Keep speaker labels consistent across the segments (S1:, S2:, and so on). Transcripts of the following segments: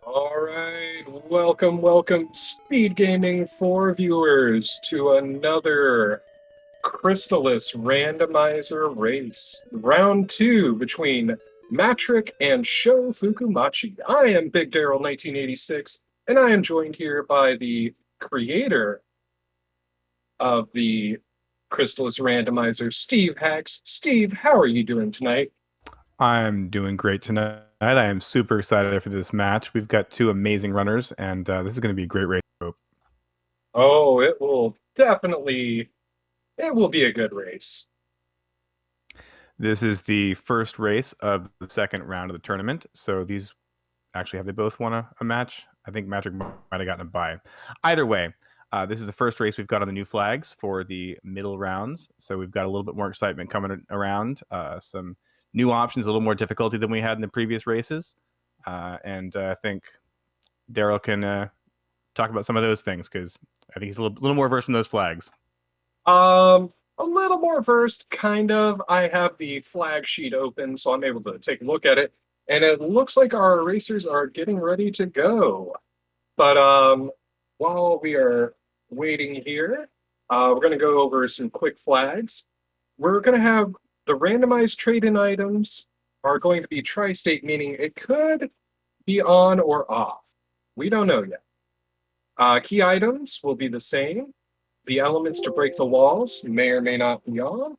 S1: All right, welcome, Speed Gaming 4 viewers, to another Crystalis Randomizer race. Round 2 between Matrick and ShoFukomachi. I am Big Daryl 1986, and I am joined here by the creator of the Crystalis Randomizer, Steve Hacks. Steve, how are you doing tonight?
S2: I'm doing great tonight. I am super excited for this match. We've got two amazing runners, and this is going to be a great race.
S1: Oh, it will be a good race.
S2: This is the first race of the second round of the tournament. So these actually have they both won a match? I think Magic might have gotten a bye. Either way, this is the first race we've got on the new flags for the middle rounds. So we've got a little bit more excitement coming around. Some new options, a little more difficulty than we had in the previous races. And I think Daryl can talk about some of those things because I think he's a little more versed in those flags.
S1: A little more versed, kind of. I have the flag sheet open, so I'm able to take a look at it, and it looks like our racers are getting ready to go. But while we are waiting here, we're going to go over some quick flags. We're going to have the randomized trade-in items are going to be tri-state, meaning it could be on or off. We don't know yet. Key items will be the same. The elements to break the walls may or may not be on.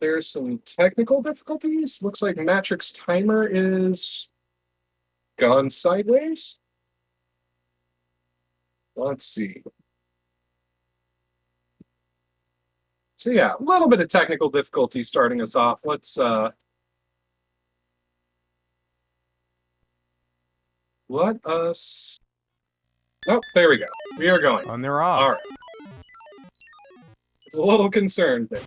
S1: There's some technical difficulties. Looks like Matrix timer is gone sideways. Let's see. So yeah, a little bit of technical difficulty starting us off. Let's let us. Oh, there we go. We are going.
S2: And they're off.
S1: All right. It's a little concerned there.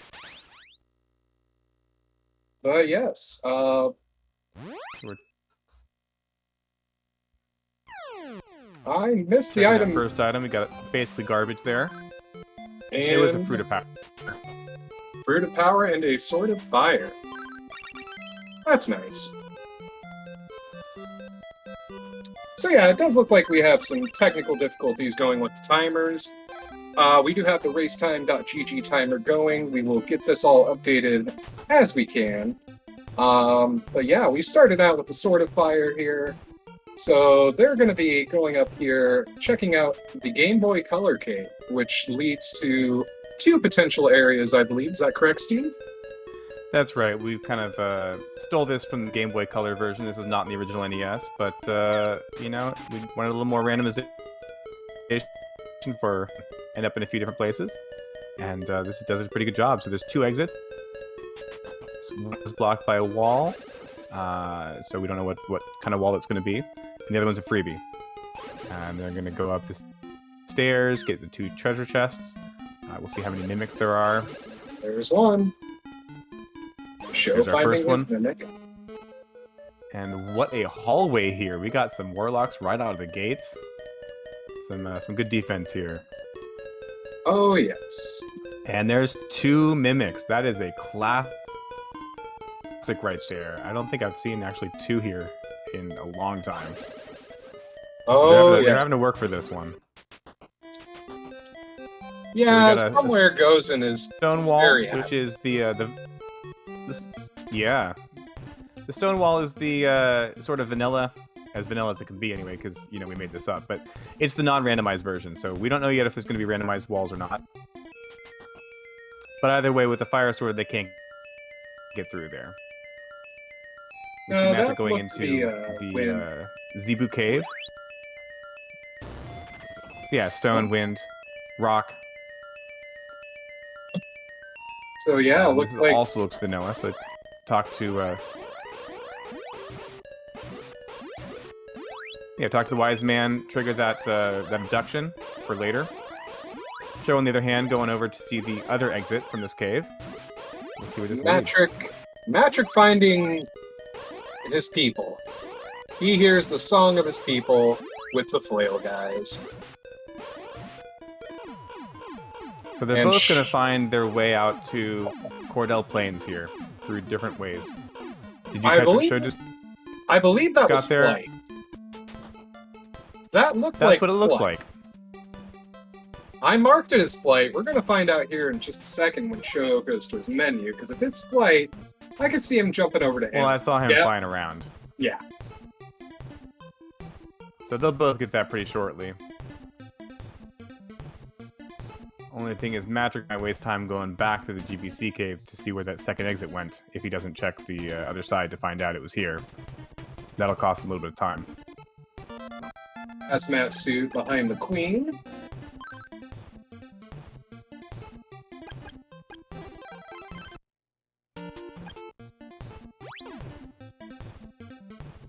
S1: But yes. I missed the item.
S2: First item, we got basically garbage there.
S1: And
S2: it was a fruit of power.
S1: Fruit of power and a sword of fire. That's nice. So yeah, it does look like we have some technical difficulties going with the timers. We do have the racetime.gg timer going. We will get this all updated as we can. But yeah, we started out with the Sword of Fire here. So they're going to be going up here, checking out the Game Boy Color cave, which leads to two potential areas, I believe. Is that correct, Steve?
S2: That's right. We kind of stole this from the Game Boy Color version. This is not in the original NES, but, you know, we wanted a little more randomization for end up in a few different places. And this does a pretty good job. So there's two exits. One is blocked by a wall, so we don't know what kind of wall it's going to be. And the other one's a freebie. And they're going to go up the stairs, get the two treasure chests. We'll see how many mimics there are.
S1: There's one.
S2: There's our first one. And what a hallway here. We got some warlocks right out of the gates. Some good defense here.
S1: Oh, yes.
S2: And there's two mimics. That is a classic right there. I don't think I've seen actually two here in a long time.
S1: Oh,
S2: they're having to work for this one.
S1: Yeah, somewhere goes in his
S2: stone wall, which is the stone wall is the sort of vanilla as it can be anyway, because you know we made this up, but it's the non-randomized version, so we don't know yet if there's going to be randomized walls or not. But either way, with the fire sword, they can't get through there. We see Magic going into the Zebu Cave. Yeah, stone, wind, rock.
S1: So yeah,
S2: this also looks vanilla. So talk to talk to the wise man. Trigger that abduction for later. Joe, on the other hand, going over to see the other exit from this cave. We'll see where this leads.
S1: Matrick finding his people. He hears the song of his people with the flail guys.
S2: So they're both going to find their way out to Cordell Plains here through different ways. Did you catch what Show just
S1: I believe that
S2: Got
S1: was
S2: there.
S1: Flight. That looked
S2: That's
S1: like
S2: what it looks
S1: Flight.
S2: like.
S1: I marked it as Flight. We're going to find out here in just a second when Sho goes to his menu, because if it's Flight, I could see him jumping over to him.
S2: Well, I saw him flying around.
S1: Yeah.
S2: So they'll both get that pretty shortly. Only thing is, Matrick might waste time going back to the GBC cave to see where that second exit went if he doesn't check the other side to find out it was here. That'll cost him a little bit of time.
S1: Hazmat suit behind the queen.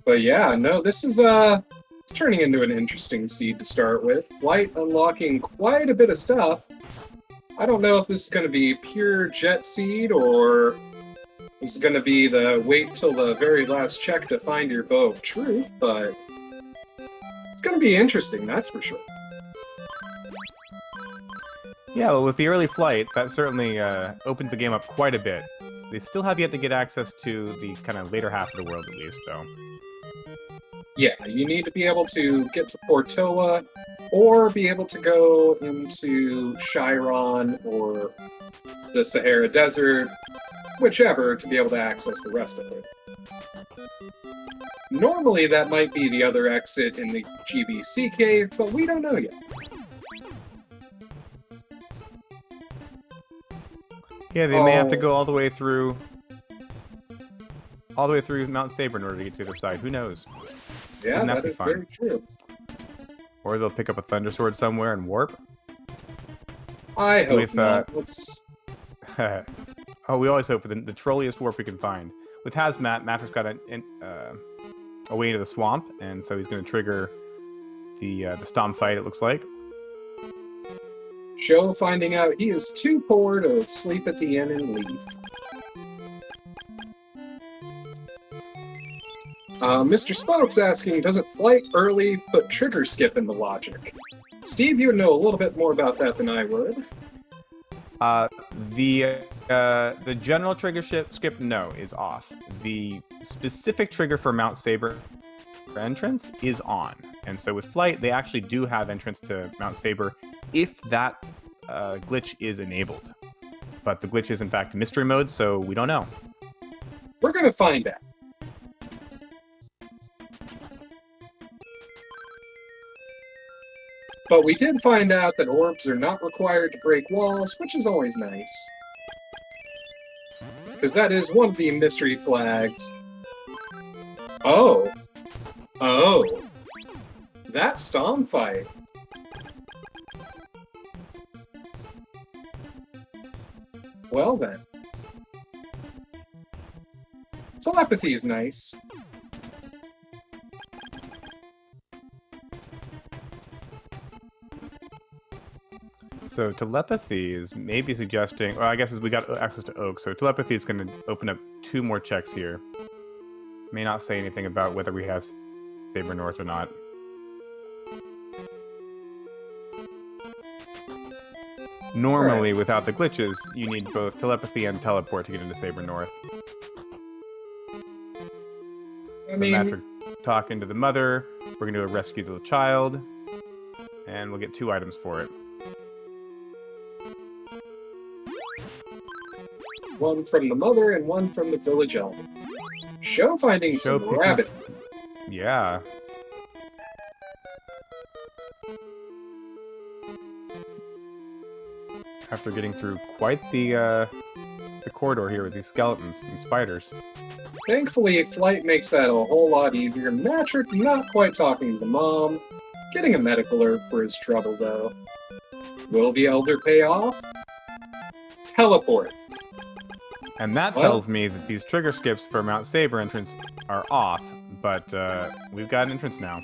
S1: But yeah, no, this is it's turning into an interesting seed to start with. Flight unlocking quite a bit of stuff. I don't know if this is going to be pure jet seed or this is going to be the wait till the very last check to find your bow of truth, but it's going to be interesting, that's for sure.
S2: Yeah, well, with the early flight, that certainly opens the game up quite a bit. They still have yet to get access to the kind of later half of the world, at least, though.
S1: Yeah, you need to be able to get to Portola or be able to go into Chiron or the Sahara Desert, whichever, to be able to access the rest of it. Normally, that might be the other exit in the GBC cave, but we don't know yet.
S2: Yeah, they may have to go all the way through Mount Saber in order to get to the other side. Who knows?
S1: Yeah, that is very true.
S2: Or they'll pick up a Thunder Sword somewhere and warp.
S1: I hope not. Let's...
S2: Oh, we always hope for the trolliest warp we can find. With Hazmat, Matrick's got a way into the swamp, and so he's going to trigger the Stomp fight, it looks like.
S1: Sho finding out he is too poor to sleep at the inn and leave. Mr. Spoke's asking, does it flight early but trigger skip in the logic? Steve, you would know a little bit more about that than I would.
S2: The general trigger skip, no, is off. The specific trigger for Mount Saber entrance is on. And so with Flight, they actually do have entrance to Mount Saber if that glitch is enabled. But the glitch is in fact mystery mode, so we don't know.
S1: We're going to find out. But we did find out that orbs are not required to break walls, which is always nice. Because that is one of the mystery flags. Oh. Oh. That Stomp fight. Well then. Telepathy is nice.
S2: So telepathy is maybe suggesting, well, I guess as we got access to Oak, so telepathy is going to open up 2 more checks here. May not say anything about whether we have Saber North or not. Normally, without the glitches, you need both telepathy and teleport to get into Saber North. So Matrick talking to the mother, we're going to rescue the child, and we'll get 2 items for it.
S1: One from the mother and one from the village elf. Sho finding some rabbit.
S2: Yeah. After getting through quite the corridor here with these skeletons and spiders.
S1: Thankfully, Flight makes that a whole lot easier. Matrick not quite talking to the mom. Getting a medical herb for his trouble, though. Will the Elder pay off? Teleport.
S2: And that tells me that these trigger skips for Mount Saber entrance are off, but we've got an entrance now.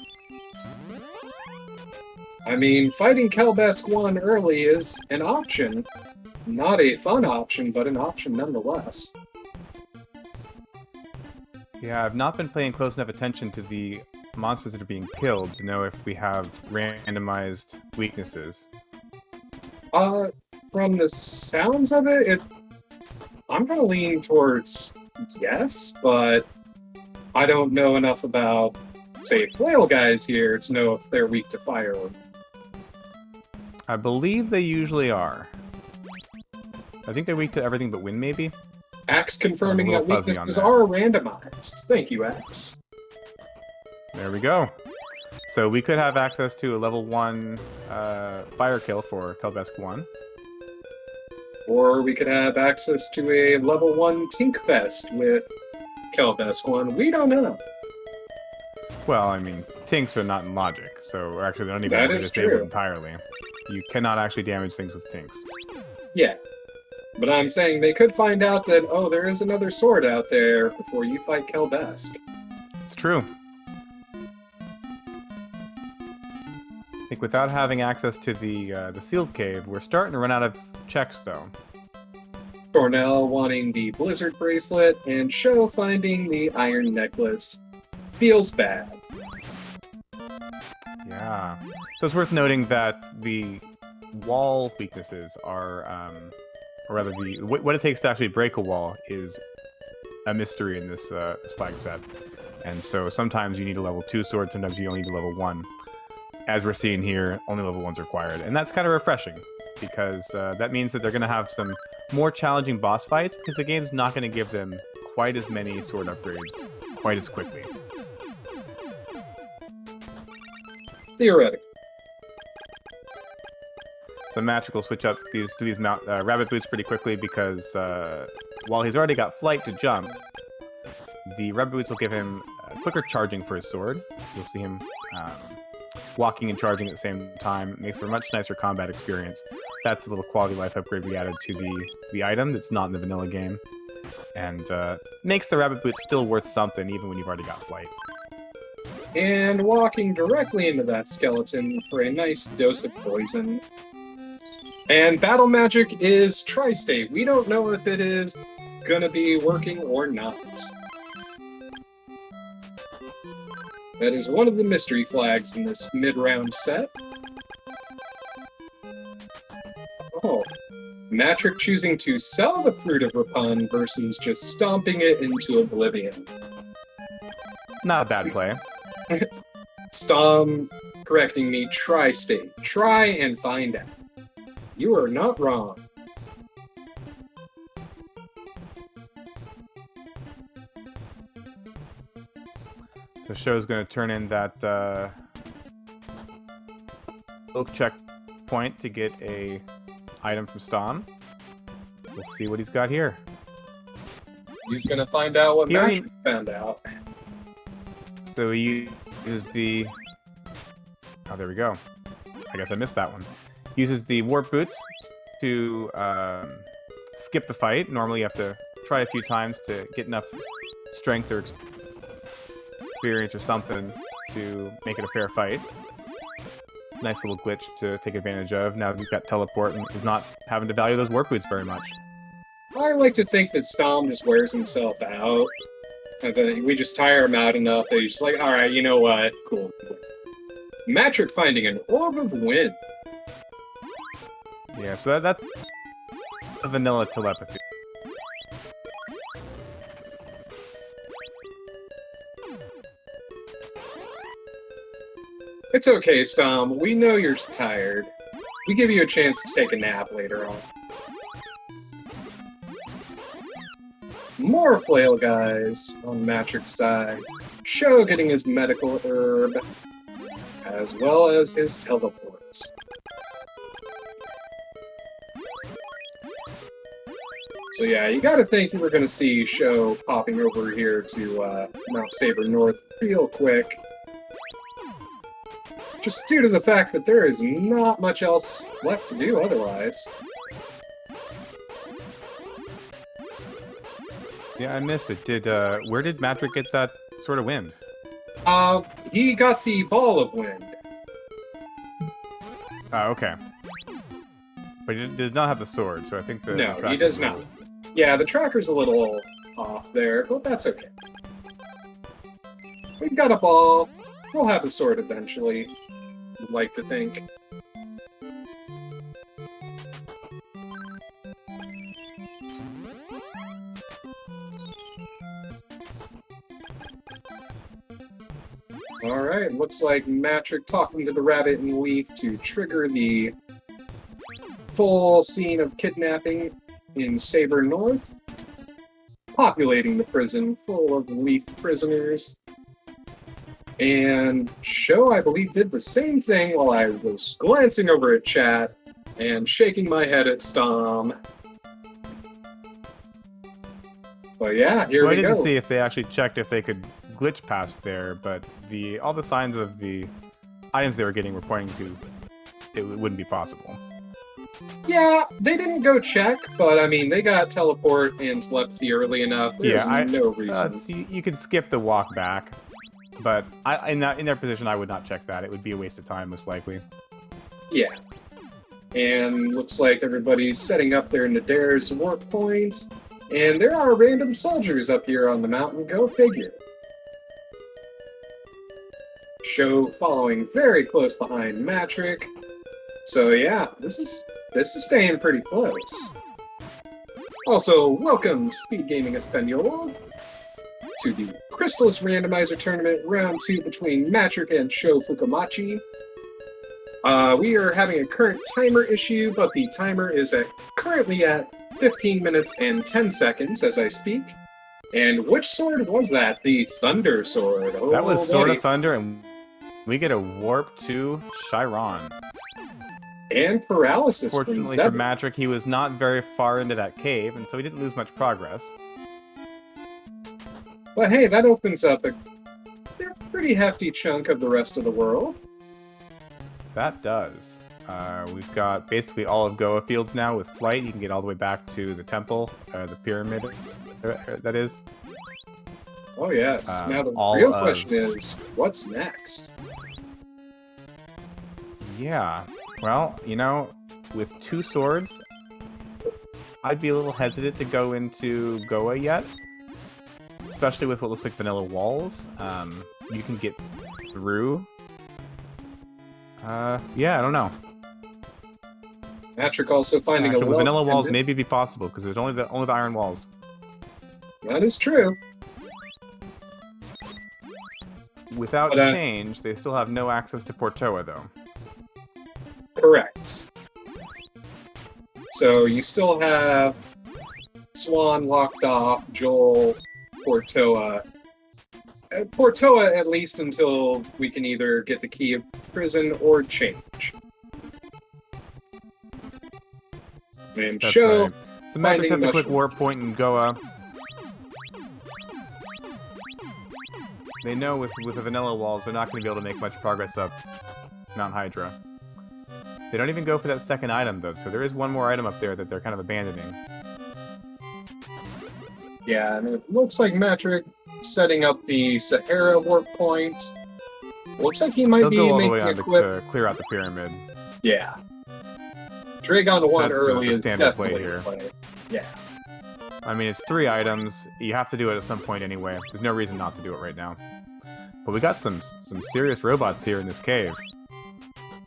S1: I mean, fighting Kelbesk 1 early is an option. Not a fun option, but an option nonetheless.
S2: Yeah, I've not been paying close enough attention to the monsters that are being killed to know if we have randomized weaknesses.
S1: From the sounds of it, I'm gonna lean towards yes, but I don't know enough about, say, flail guys here to know if they're weak to fire.
S2: I believe they usually are. I think they're weak to everything but wind, maybe?
S1: Axe
S2: I'm a
S1: confirming
S2: little
S1: that
S2: fuzzy on
S1: weaknesses
S2: that.
S1: are randomized. Thank you, Axe.
S2: There we go. So we could have access to a level 1 fire kill for Kelbesk 1.
S1: Or we could have access to a level 1 Tinkfest with Kelbesk 1. We don't know.
S2: Well, I mean, tinks are not in logic, so actually they're not even
S1: That
S2: really
S1: is
S2: disabled
S1: true.
S2: entirely. You cannot actually damage things with tinks.
S1: Yeah. But I'm saying they could find out that, oh, there is another sword out there before you fight Kelbesk.
S2: It's true. I think without having access to the sealed cave, we're starting to run out of checks, though.
S1: Cornell wanting the Blizzard bracelet, and Sho finding the Iron necklace. Feels bad.
S2: Yeah. So it's worth noting that the wall weaknesses are, or rather, what it takes to actually break a wall is a mystery in this flag set. And so sometimes you need a level 2 sword, sometimes you only need a level 1. As we're seeing here, only level 1's required. And that's kind of refreshing, because that means that they're going to have some more challenging boss fights, because the game's not going to give them quite as many sword upgrades quite as quickly.
S1: Theoretically.
S2: So Magic will switch up to these rabbit boots pretty quickly, because while he's already got flight to jump, the rabbit boots will give him quicker charging for his sword. You'll see him walking and charging at the same time. It makes for a much nicer combat experience. That's a little quality life upgrade we added to the item that's not in the vanilla game, and makes the rabbit boots still worth something even when you've already got flight.
S1: And walking directly into that skeleton for a nice dose of poison. And battle magic is tri-state. We don't know if it is gonna be working or not. That is one of the mystery flags in this mid-round set. Oh, Matrick choosing to sell the Fruit of Rapun versus just stomping it into oblivion.
S2: Not a bad play.
S1: Stom correcting me, tri-state. Try and find out. You are not wrong.
S2: So Sho's going to turn in that oak checkpoint to get a item from Stom. We'll see what he's got here.
S1: He's gonna find out what
S2: He already-
S1: Matrick found out.
S2: So he uses the... Oh, there we go. I guess I missed that one. He uses the warp boots to skip the fight. Normally you have to try a few times to get enough strength or experience or something to make it a fair fight. Nice little glitch to take advantage of. Now he's got teleport and is not having to value those warp boots very much.
S1: I like to think that Stom just wears himself out. And then we just tire him out enough that he's just like, alright, you know what? Cool. Matrick finding an Orb of Wind.
S2: Yeah, so that's a vanilla telepathy.
S1: It's okay, Stom. We know you're tired. We give you a chance to take a nap later on. More flail guys on Matrick's side. Sho getting his medical herb, as well as his teleports. So yeah, you gotta think we're gonna see Sho popping over here to Mount Saber North real quick. Just due to the fact that there is not much else left to do otherwise.
S2: Yeah, I missed it. Where did Matrick get that sort of wind?
S1: He got the Ball of Wind.
S2: Oh, okay. But he did not have the sword, so I think the
S1: No, he
S2: track
S1: does
S2: is
S1: not.
S2: low.
S1: Yeah, the tracker's a little off there, but that's okay. We've got a ball. We'll have a sword eventually. I'd like to think. Alright, looks like Matrick talking to the rabbit and Leaf to trigger the full scene of kidnapping in Saber North, populating the prison full of Leaf prisoners. And Sho, I believe, did the same thing while I was glancing over at chat and shaking my head at Stom. But yeah, here we go.
S2: I didn't see if they actually checked if they could glitch past there, but all the signs of the items they were getting were pointing to it wouldn't be possible.
S1: Yeah, they didn't go check, but I mean, they got teleport and telepathy early enough. There's no reason.
S2: You could skip the walk back, but in their position, I would not check that. It would be a waste of time, most likely.
S1: Yeah. And looks like everybody's setting up their Nadare's warp point. And there are random soldiers up here on the mountain, go figure. Sho following very close behind Matrick. So yeah, this is staying pretty close. Also, welcome, Speed Gaming Espanol, to the Crystalis Randomizer Tournament Round 2 between Matrick and ShoFukomachi. We are having a current timer issue, but the timer is currently at 15 minutes and 10 seconds as I speak. And which sword was that? The Thunder Sword. Oh,
S2: that was Sword of Thunder, and we get a warp to Chiron.
S1: And paralysis.
S2: Fortunately for Matrick, he was not very far into that cave, and so he didn't lose much progress.
S1: But hey, that opens up a pretty hefty chunk of the rest of the world.
S2: That does. We've got basically all of Goa fields now with flight. You can get all the way back to the temple, the pyramid, that is.
S1: Oh yes. Now the real question is, what's next?
S2: Yeah. Well, you know, with 2 swords, I'd be a little hesitant to go into Goa yet. Especially with what looks like vanilla walls. You can get through. Yeah, I don't know.
S1: Matrick also finding
S2: with vanilla walls maybe be possible, because there's only the iron walls.
S1: That is true.
S2: Without change, they still have no access to Portoa, though.
S1: Correct. So you still have Swan locked off, Joel, Portoa. Portoa at least until we can either get the key of prison or change. And
S2: That's
S1: Sho.
S2: Right. So Matrix has a quick warp point in Goa. They know with the vanilla walls, they're not going to be able to make much progress up Mount Hydra. They don't even go for that second item, though, so there is one more item up there that they're kind of abandoning.
S1: Yeah, and it looks like Matrick setting up the Sahara warp point. Looks like he might be
S2: go all the
S1: making
S2: way on to clear out the pyramid.
S1: Yeah. Dragon 1
S2: That's
S1: early
S2: the
S1: is
S2: standard play
S1: definitely
S2: here.
S1: play. Yeah.
S2: I mean, it's 3 items. You have to do it at some point anyway. There's no reason not to do it right now. But we got some serious robots here in this cave.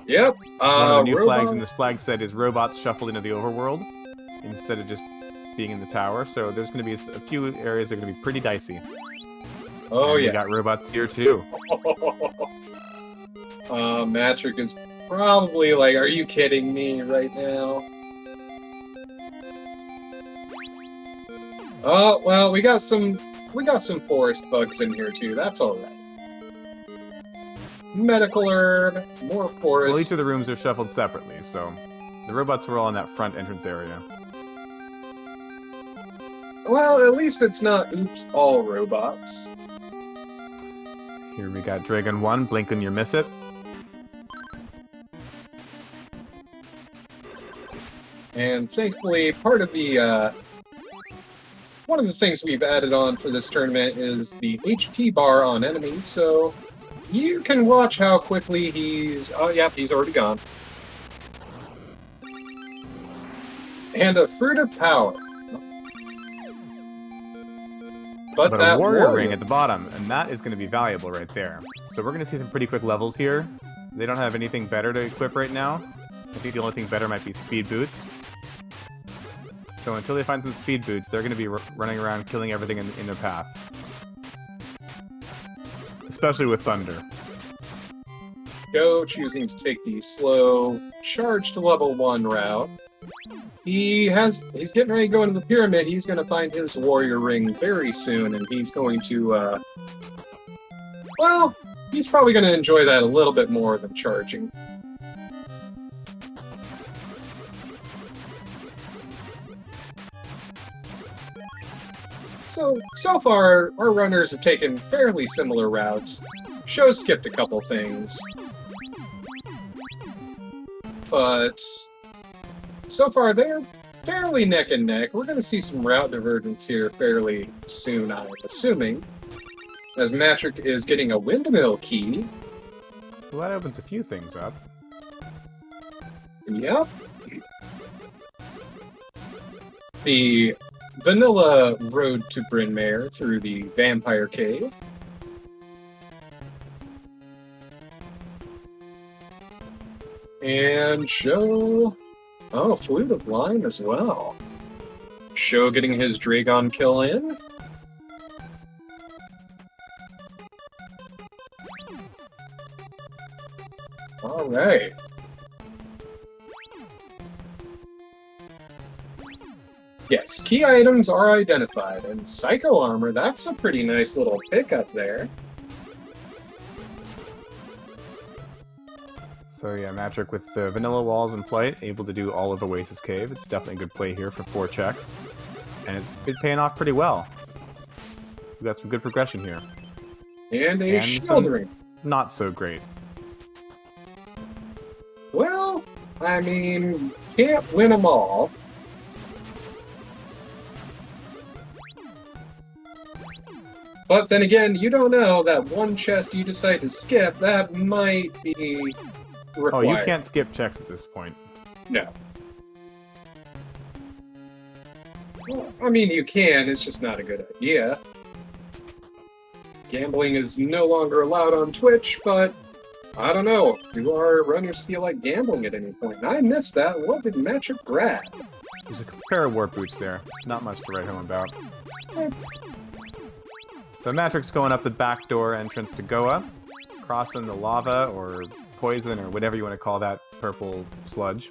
S1: Yep.
S2: One of the new flags in this flag set is robots shuffled into the overworld instead of just being in the tower. So there's going to be a few areas that are going to be pretty dicey.
S1: Oh, yeah.
S2: We got robots here, too.
S1: Matrick is probably like, are you kidding me right now? Oh, well, we got some forest bugs in here, too. That's alright. Medical herb, more forest.
S2: Well, each of the rooms are shuffled separately, so the robots were all in that front entrance area.
S1: Well, at least it's not oops all robots.
S2: Here we got Dragon 1, blink and you miss it.
S1: And thankfully, part of the one of the things we've added on for this tournament is the HP bar on enemies, so you can watch how quickly he's... Oh, yeah, he's already gone. And a Fruit of Power. But
S2: a warrior ring at the bottom, and that is going to be valuable right there. So we're going to see some pretty quick levels here. They don't have anything better to equip right now. I think the only thing better might be speed boots. So until they find some speed boots, they're going to be running around killing everything in their path. Especially with Thunder.
S1: Sho choosing to take the slow charge to level 1 route. He's getting ready to go into the pyramid. He's going to find his warrior ring very soon, and he's going to, well, he's probably going to enjoy that a little bit more than charging. So far, our runners have taken fairly similar routes. Sho skipped a couple things. But so far, they're fairly neck and neck. We're going to see some route divergence here fairly soon, I'm assuming. As Matrick is getting a windmill key.
S2: Well, that opens a few things up.
S1: Yep. The vanilla road to Bryn Mawr through the vampire cave. And Sho... Oh, Flute of Lime as well. Sho getting his Dragon kill in. Alright. Yes, key items are identified, and Psycho Armor, that's a pretty nice little pickup there.
S2: So yeah, Matrick with the vanilla walls in flight, able to do all of Oasis Cave. It's definitely a good play here for 4 checks. And it's been paying off pretty well. We've got some good progression here.
S1: And a shield ring.
S2: Not so great.
S1: Well, I mean, can't win them all. But then again, you don't know that one chest you decide to skip, that might be required.
S2: Oh, you can't skip checks at this point.
S1: No. Well, I mean, you can, it's just not a good idea. Gambling is no longer allowed on Twitch, but I don't know. Do our runners feel like gambling at any point? And I missed that. What did Matrick grab?
S2: There's a pair of warp boots there. Not much to write home about. So Matrick's going up the back door entrance to Goa, crossing the lava or poison or whatever you want to call that purple sludge.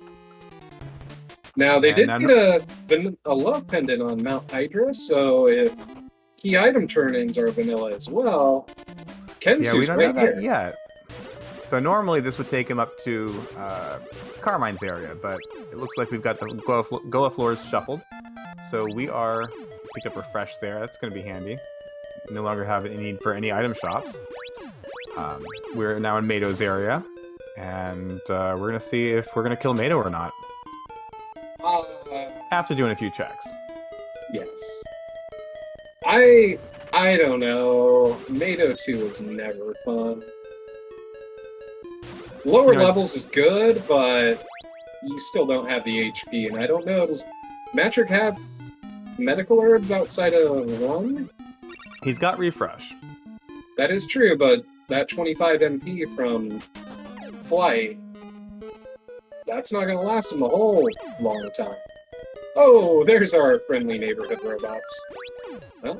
S1: Now, they did get a love pendant on Mount Hydra, so if key item turn-ins are vanilla as well, Kensu's
S2: yeah, we don't
S1: right
S2: know
S1: here.
S2: that yet. So normally this would take him up to Carmine's area, but it looks like we've got the Goa floors shuffled. So we are picked up Refresh there. That's going to be handy. No longer have any need for any item shops. We're now in Mado's area, and we're going to see if we're going to kill Mado or not. After doing a few checks.
S1: Yes. I don't know. Mado 2 is never fun. Lower levels is good, but you still don't have the HP, and I don't know, does Matrick have medical herbs outside of 1?
S2: He's got Refresh.
S1: That is true, but that 25 MP from Flight, that's not going to last him a whole long time. Oh, there's our friendly neighborhood robots. Well,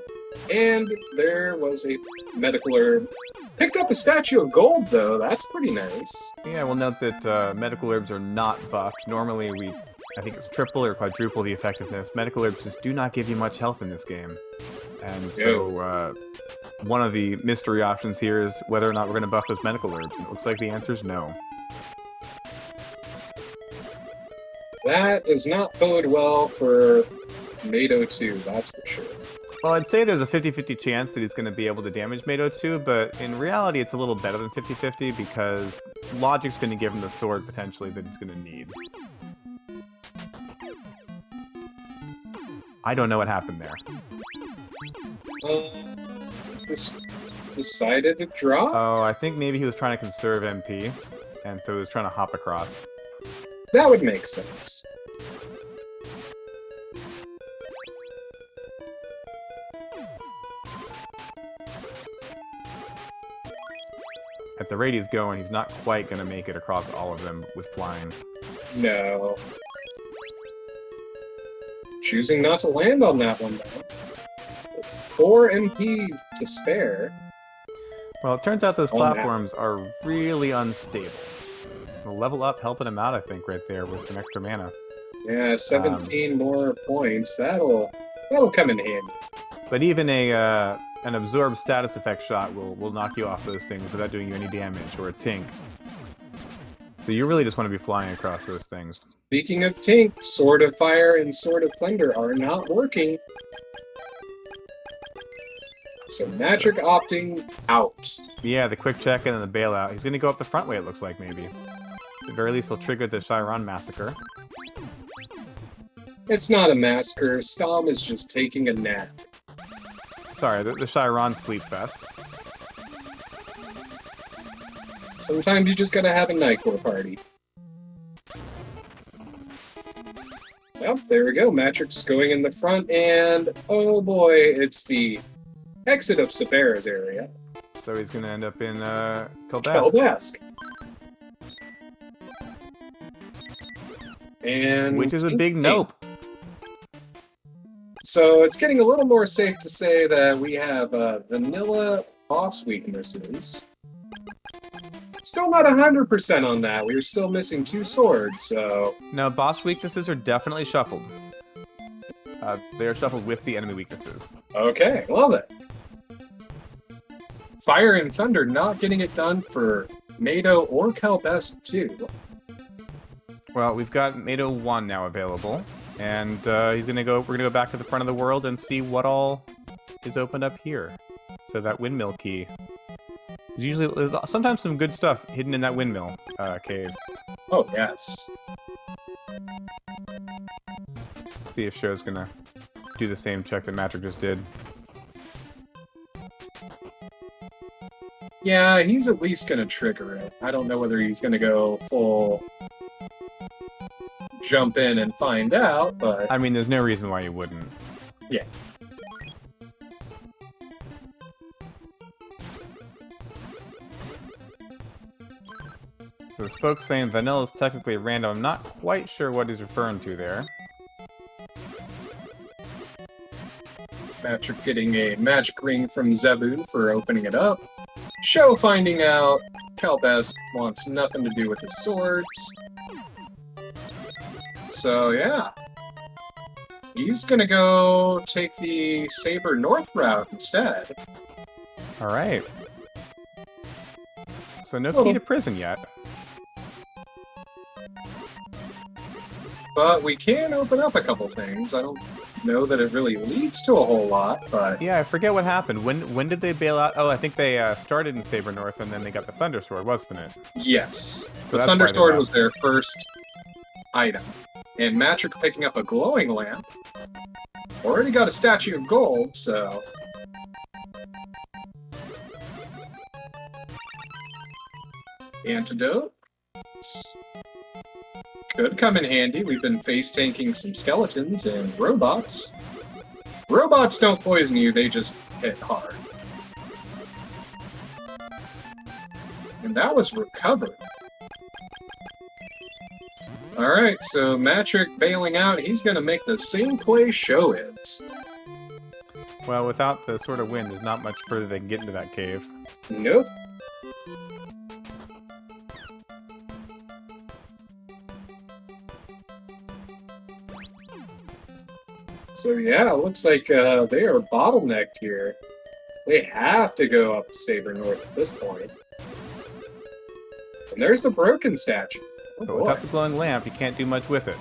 S1: and there was a medical herb. Picked up a statue of gold, though. That's pretty nice.
S2: Yeah, we'll note that medical herbs are not buffed. Normally, I think it's triple or quadruple the effectiveness. Medical herbs just do not give you much health in this game. And so, one of the mystery options here is whether or not we're going to buff those medical herbs. And it looks like the answer is no.
S1: That does not bode well for Mado 2, that's for sure.
S2: Well, I'd say there's a 50-50 chance that he's going to be able to damage Mado 2, but in reality it's a little better than 50-50 because Logic's going to give him the sword, potentially, that he's going to need. I don't know what happened there.
S1: Just decided to drop?
S2: Oh, I think maybe he was trying to conserve MP, and so he was trying to hop across.
S1: That would make sense.
S2: At the rate he's going, he's not quite going to make it across all of them with flying.
S1: No. Choosing not to land on that one, though. 4 MP to spare.
S2: Well, it turns out those
S1: On that.
S2: platforms are really unstable. The level up helping him out, I think, right there with some extra mana.
S1: Yeah, 17 more points. That'll come in handy.
S2: But even an absorbed status effect shot will knock you off those things without doing you any damage, or a tink. So you really just want to be flying across those things.
S1: Speaking of Tink, Sword of Fire and Sword of Thunder are not working. So Magic opting out.
S2: Yeah, the quick check and then the bailout. He's going to go up the front way, it looks like, maybe. At the very least, he'll trigger the Chiron Massacre.
S1: It's not a massacre. Stom is just taking a nap.
S2: Sorry, the Chiron Sleep Fest.
S1: Sometimes you just gotta have a Nightcore party. Well, there we go. Matrix going in the front, and oh boy, it's the exit of Sabera's area.
S2: So he's going to end up in Keldask.
S1: Keldask. And
S2: Which is a big nope.
S1: So it's getting a little more safe to say that we have vanilla boss weaknesses. Still not 100% on that. We are still missing 2 swords, so...
S2: No, boss weaknesses are definitely shuffled. They are shuffled with the enemy weaknesses.
S1: Okay, love it. Fire and Thunder not getting it done for Mado or Kelbest too.
S2: Well, we've got Mado 1 now available, and we're gonna go back to the front of the world and see what all is opened up here. So that windmill key. There's sometimes some good stuff hidden in that windmill cave.
S1: Oh, yes.
S2: See if Sho's gonna do the same check that Matrix just did.
S1: Yeah, he's at least going to trigger it. I don't know whether he's going to go full jump in and find out, but...
S2: I mean, there's no reason why you wouldn't.
S1: Yeah.
S2: So Spoke's saying vanilla is technically random. I'm not quite sure what he's referring to there.
S1: Patrick getting a magic ring from Zebun for opening it up. Sho finding out Kelbest wants nothing to do with his swords. So, yeah. He's gonna go take the Saber North route instead.
S2: Alright. So no key to prison yet.
S1: But we can open up a couple things. I don't know that it really leads to a whole lot, but...
S2: Yeah, I forget what happened. When did they bail out? Oh, I think they started in Saber North and then they got the Thunder Sword, wasn't it?
S1: Yes.
S2: So
S1: the Thunder Sword was their first item. And Matrix picking up a glowing lamp. Already got a statue of gold, so... Antidote. Could come in handy. We've been face-tanking some skeletons and robots. Robots don't poison you, they just hit hard. And that was recovered. Alright, so Matrix bailing out, he's gonna make the same play Sho is.
S2: Well, without the Sword of Wind, there's not much further they can get into that cave.
S1: Nope. So yeah, it looks like they are bottlenecked here. They have to go up Saber North at this point. And there's the broken statue. Oh,
S2: But without the glowing lamp, you can't do much with it.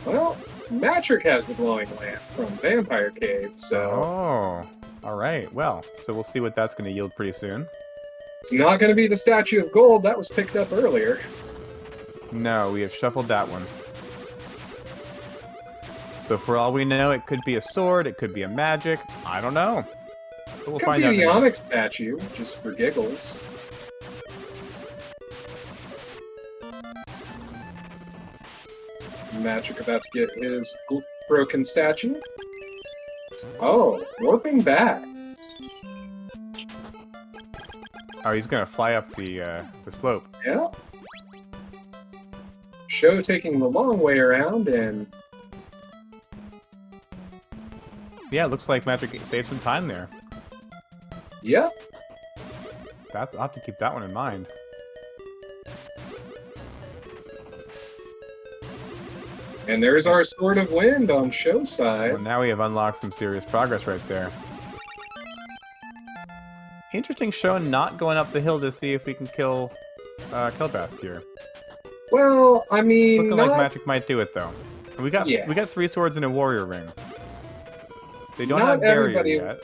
S1: Well, Matrix has the glowing lamp from Vampire Cave, so...
S2: Oh, alright. Well, so we'll see what that's going to yield pretty soon.
S1: It's not going to be the Statue of Gold that was picked up earlier.
S2: No, we have shuffled that one. So for all we know, it could be a sword, it could be a magic. I don't know. But we'll
S1: Could
S2: find
S1: be
S2: out.
S1: the Onyx statue, just for giggles. Magic about to get his broken statue. Oh, warping back.
S2: Oh, he's gonna fly up the slope.
S1: Yeah. Sho taking the long way around, and
S2: Yeah, it looks like Magic saved some time there.
S1: yep.
S2: I'll have to keep that one in mind.
S1: And there's our Sword of Wind on show side.
S2: Well, now we have unlocked some serious progress right there. Interesting show not going up the hill to see if we can kill Kelbask here.
S1: Well, I mean,
S2: Looking like Magic might do it though. We got 3 swords and a warrior ring. They don't have barrier yet.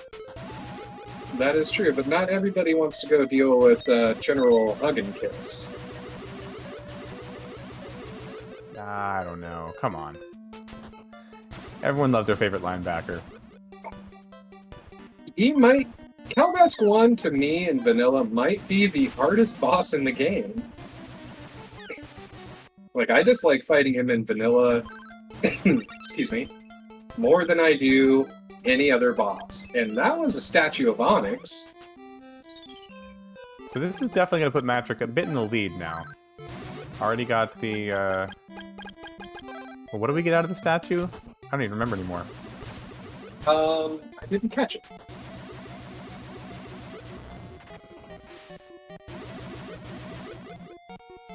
S1: That is true, but not everybody wants to go deal with General Huggin Kiss.
S2: I don't know. Come on. Everyone loves their favorite linebacker.
S1: Kelbask 1 to me in vanilla might be the hardest boss in the game. Like, I dislike fighting him in vanilla, excuse me, more than I do any other boss. And that was a statue of Onyx.
S2: So this is definitely going to put Matrick a bit in the lead now. Already got the, well, what do we get out of the statue? I don't even remember anymore.
S1: I didn't catch it.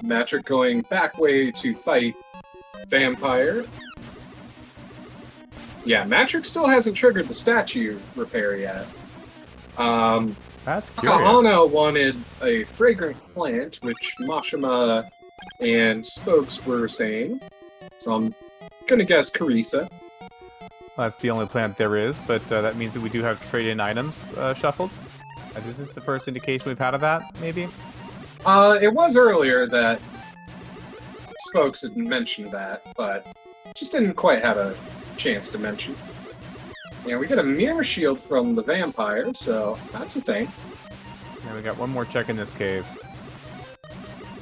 S1: Matrick going back way to fight Vampire. Yeah, Matrick still hasn't triggered the statue repair yet.
S2: That's curious.
S1: Kahana wanted a fragrant plant, which Mashima and Spokes were saying. So I'm gonna guess Carissa.
S2: Well, that's the only plant there is, but that means that we do have trade-in items shuffled. Is this the first indication we've had of that, maybe?
S1: It was earlier that Spokes had mentioned that, but just didn't quite have a chance to mention. Yeah, we get a mirror shield from the vampire, so that's a thing.
S2: Yeah, we got one more check in this cave.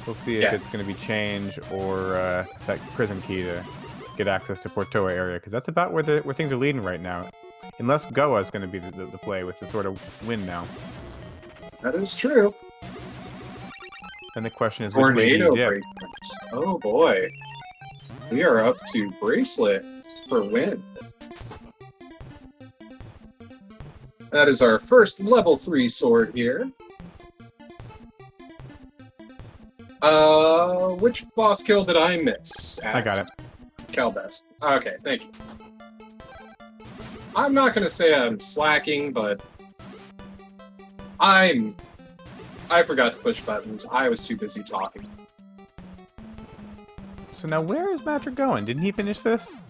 S2: We'll see if it's going to be change or that prison key to get access to Portoa area, because that's about where things are leading right now. Unless Goa is going to be the play with the sort of win now.
S1: That is true.
S2: Then the question is, which way do you dip?
S1: Bracelets. Oh boy. We are up to Bracelet for win. That is our first level 3 sword here. Which boss kill did I miss?
S2: I got it.
S1: Kelbask. Okay, thank you. I'm not gonna say I'm slacking, but I forgot to push buttons. I was too busy talking.
S2: So now where is Matrick going? Didn't he finish this?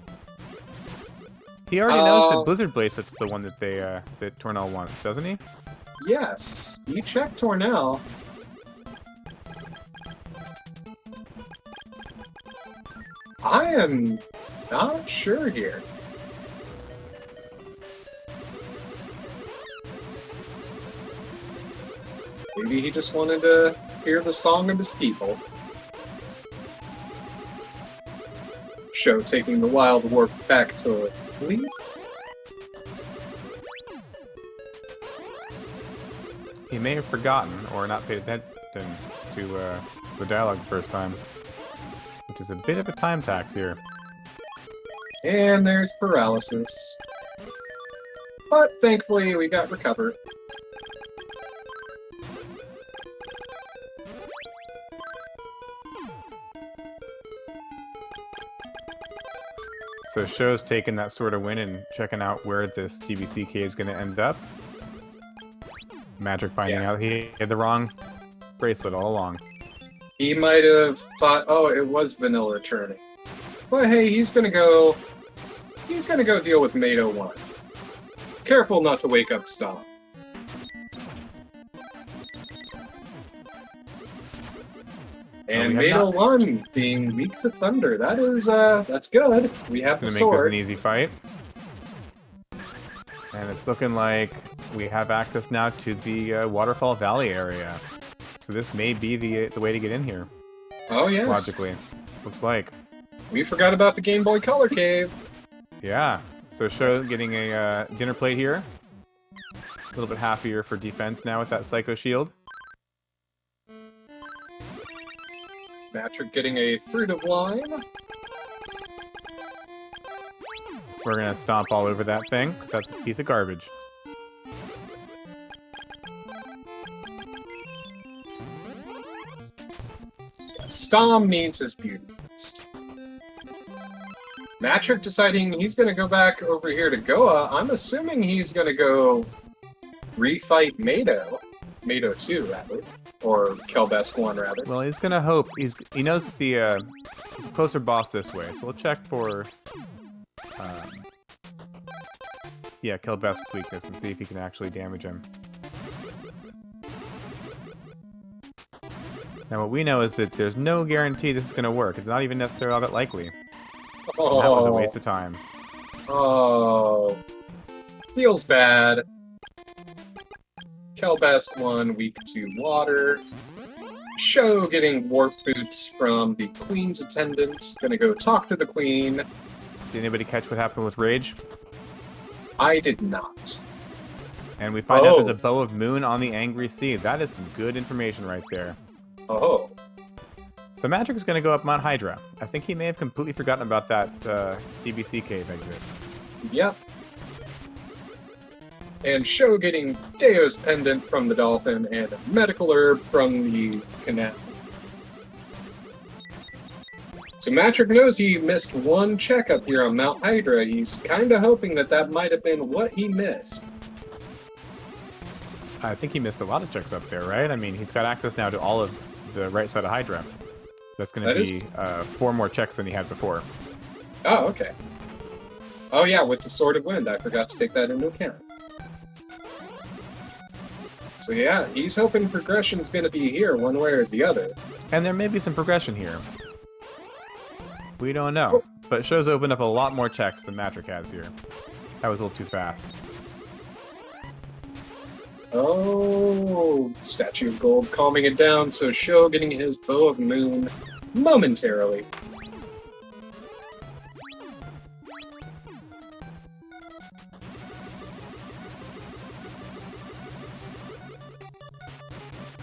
S2: He already knows that Blizzard Bracelet's the one that that Tornell wants, doesn't he?
S1: Yes, you checked Tornell. I am not sure here. Maybe he just wanted to hear the song of his people. Show taking the wild warp back to Leaf.
S2: He may have forgotten or not paid attention to the dialogue the first time, which is a bit of a time tax here.
S1: And there's paralysis. But thankfully we got recovered.
S2: So Show's taking that sort of win and checking out where this GBCK is going to end up. Magic finding out he had the wrong bracelet all along.
S1: He might have thought, oh, it was vanilla turning. But hey, he's gonna go deal with Mado 1. Careful not to wake up Stomp. And Mado 1 being weak to Thunder. That is, that's good. We have the sword.
S2: It's gonna make this an easy fight. And it's looking like we have access now to the Waterfall Valley area. So this may be the way to get in here.
S1: Oh, yes.
S2: Logically. Looks like.
S1: We forgot about the Game Boy Color Cave.
S2: Yeah. So Show getting a dinner plate here. A little bit happier for defense now with that Psycho Shield.
S1: Matrick getting a Fruit of Lime.
S2: We're gonna stomp all over that thing, because that's a piece of garbage.
S1: Stom needs his beauty boost. Matrick deciding he's going to go back over here to Goa. I'm assuming he's going to go refight Mado. Mado 2, rather. Or Kelbesk 1, rather.
S2: Well, he's gonna hope. He knows that there's a closer boss this way, so we'll check for Kelbesk weakness and see if he can actually damage him. Now, what we know is that there's no guarantee this is gonna work. It's not even necessarily all that likely.
S1: Oh.
S2: And that was a waste of time.
S1: Oh. Feels bad. Kelbesk 1, weak to water. Sho getting warp boots from the Queen's attendant. Gonna go talk to the Queen.
S2: Did anybody catch what happened with Rage?
S1: I did not.
S2: And we find out there's a bow of moon on the Angry Sea. That is some good information right there.
S1: Oh.
S2: So Matrick is going to go up Mount Hydra. I think he may have completely forgotten about that DBC cave exit.
S1: Yep. And Sho getting Deo's pendant from the dolphin and a medical herb from the canal. So Matrick knows he missed one check up here on Mount Hydra. He's kind of hoping that that might have been what he missed.
S2: I think he missed a lot of checks up there, right? I mean, he's got access now to all of the right side of Hydra. That's going to be 4 more checks than he had before.
S1: Oh, okay. Oh yeah, with the Sword of Wind, I forgot to take that into account. So yeah, he's hoping progression's going to be here one way or the other.
S2: And there may be some progression here. We don't know. But Sho's opened up a lot more checks than Matrick has here. That was a little too fast.
S1: Oh, Statue of Gold calming it down, so Sho getting his Bow of Moon momentarily.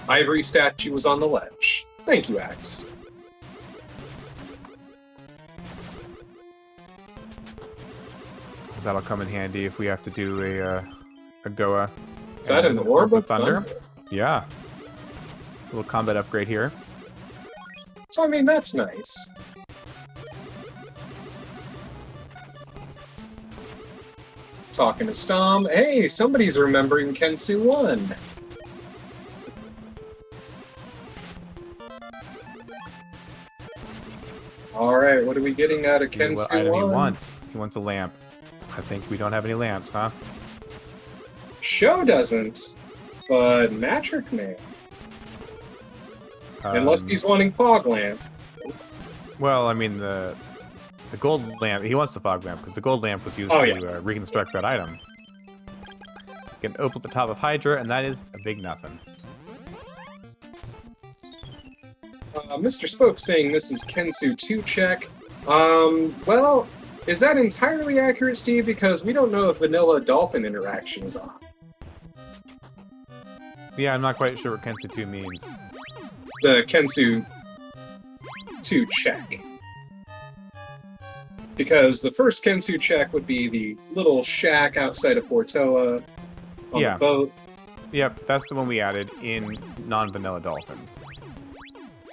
S1: Ivory statue was on the ledge. Thank you, Axe.
S2: That'll come in handy if we have to do a Goa.
S1: Is that an Orb of Thunder?
S2: Yeah. A little combat upgrade here.
S1: So, I mean, that's nice. Talking to Stom. Hey, somebody's remembering Kensu 1. Alright, what are we getting out of Kensu 1?
S2: What item he wants. He wants a lamp. I think we don't have any lamps, huh?
S1: Sho doesn't, but Matrick may. Unless he's wanting Fog Lamp.
S2: Well, I mean, the gold lamp, he wants the fog lamp, because the gold lamp was used to reconstruct that item. You can open the top of Hydra, and that is a big nothing.
S1: Mr. Spoke saying this is Kensu 2 check. Well, is that entirely accurate, Steve? Because we don't know if Vanilla Dolphin interaction is on.
S2: Yeah, I'm not quite sure what Kensu 2 means.
S1: The Kensu 2 check. Because the first Kensu check would be the little shack outside of Portoa on the boat.
S2: Yep, that's the one we added in non-vanilla dolphins.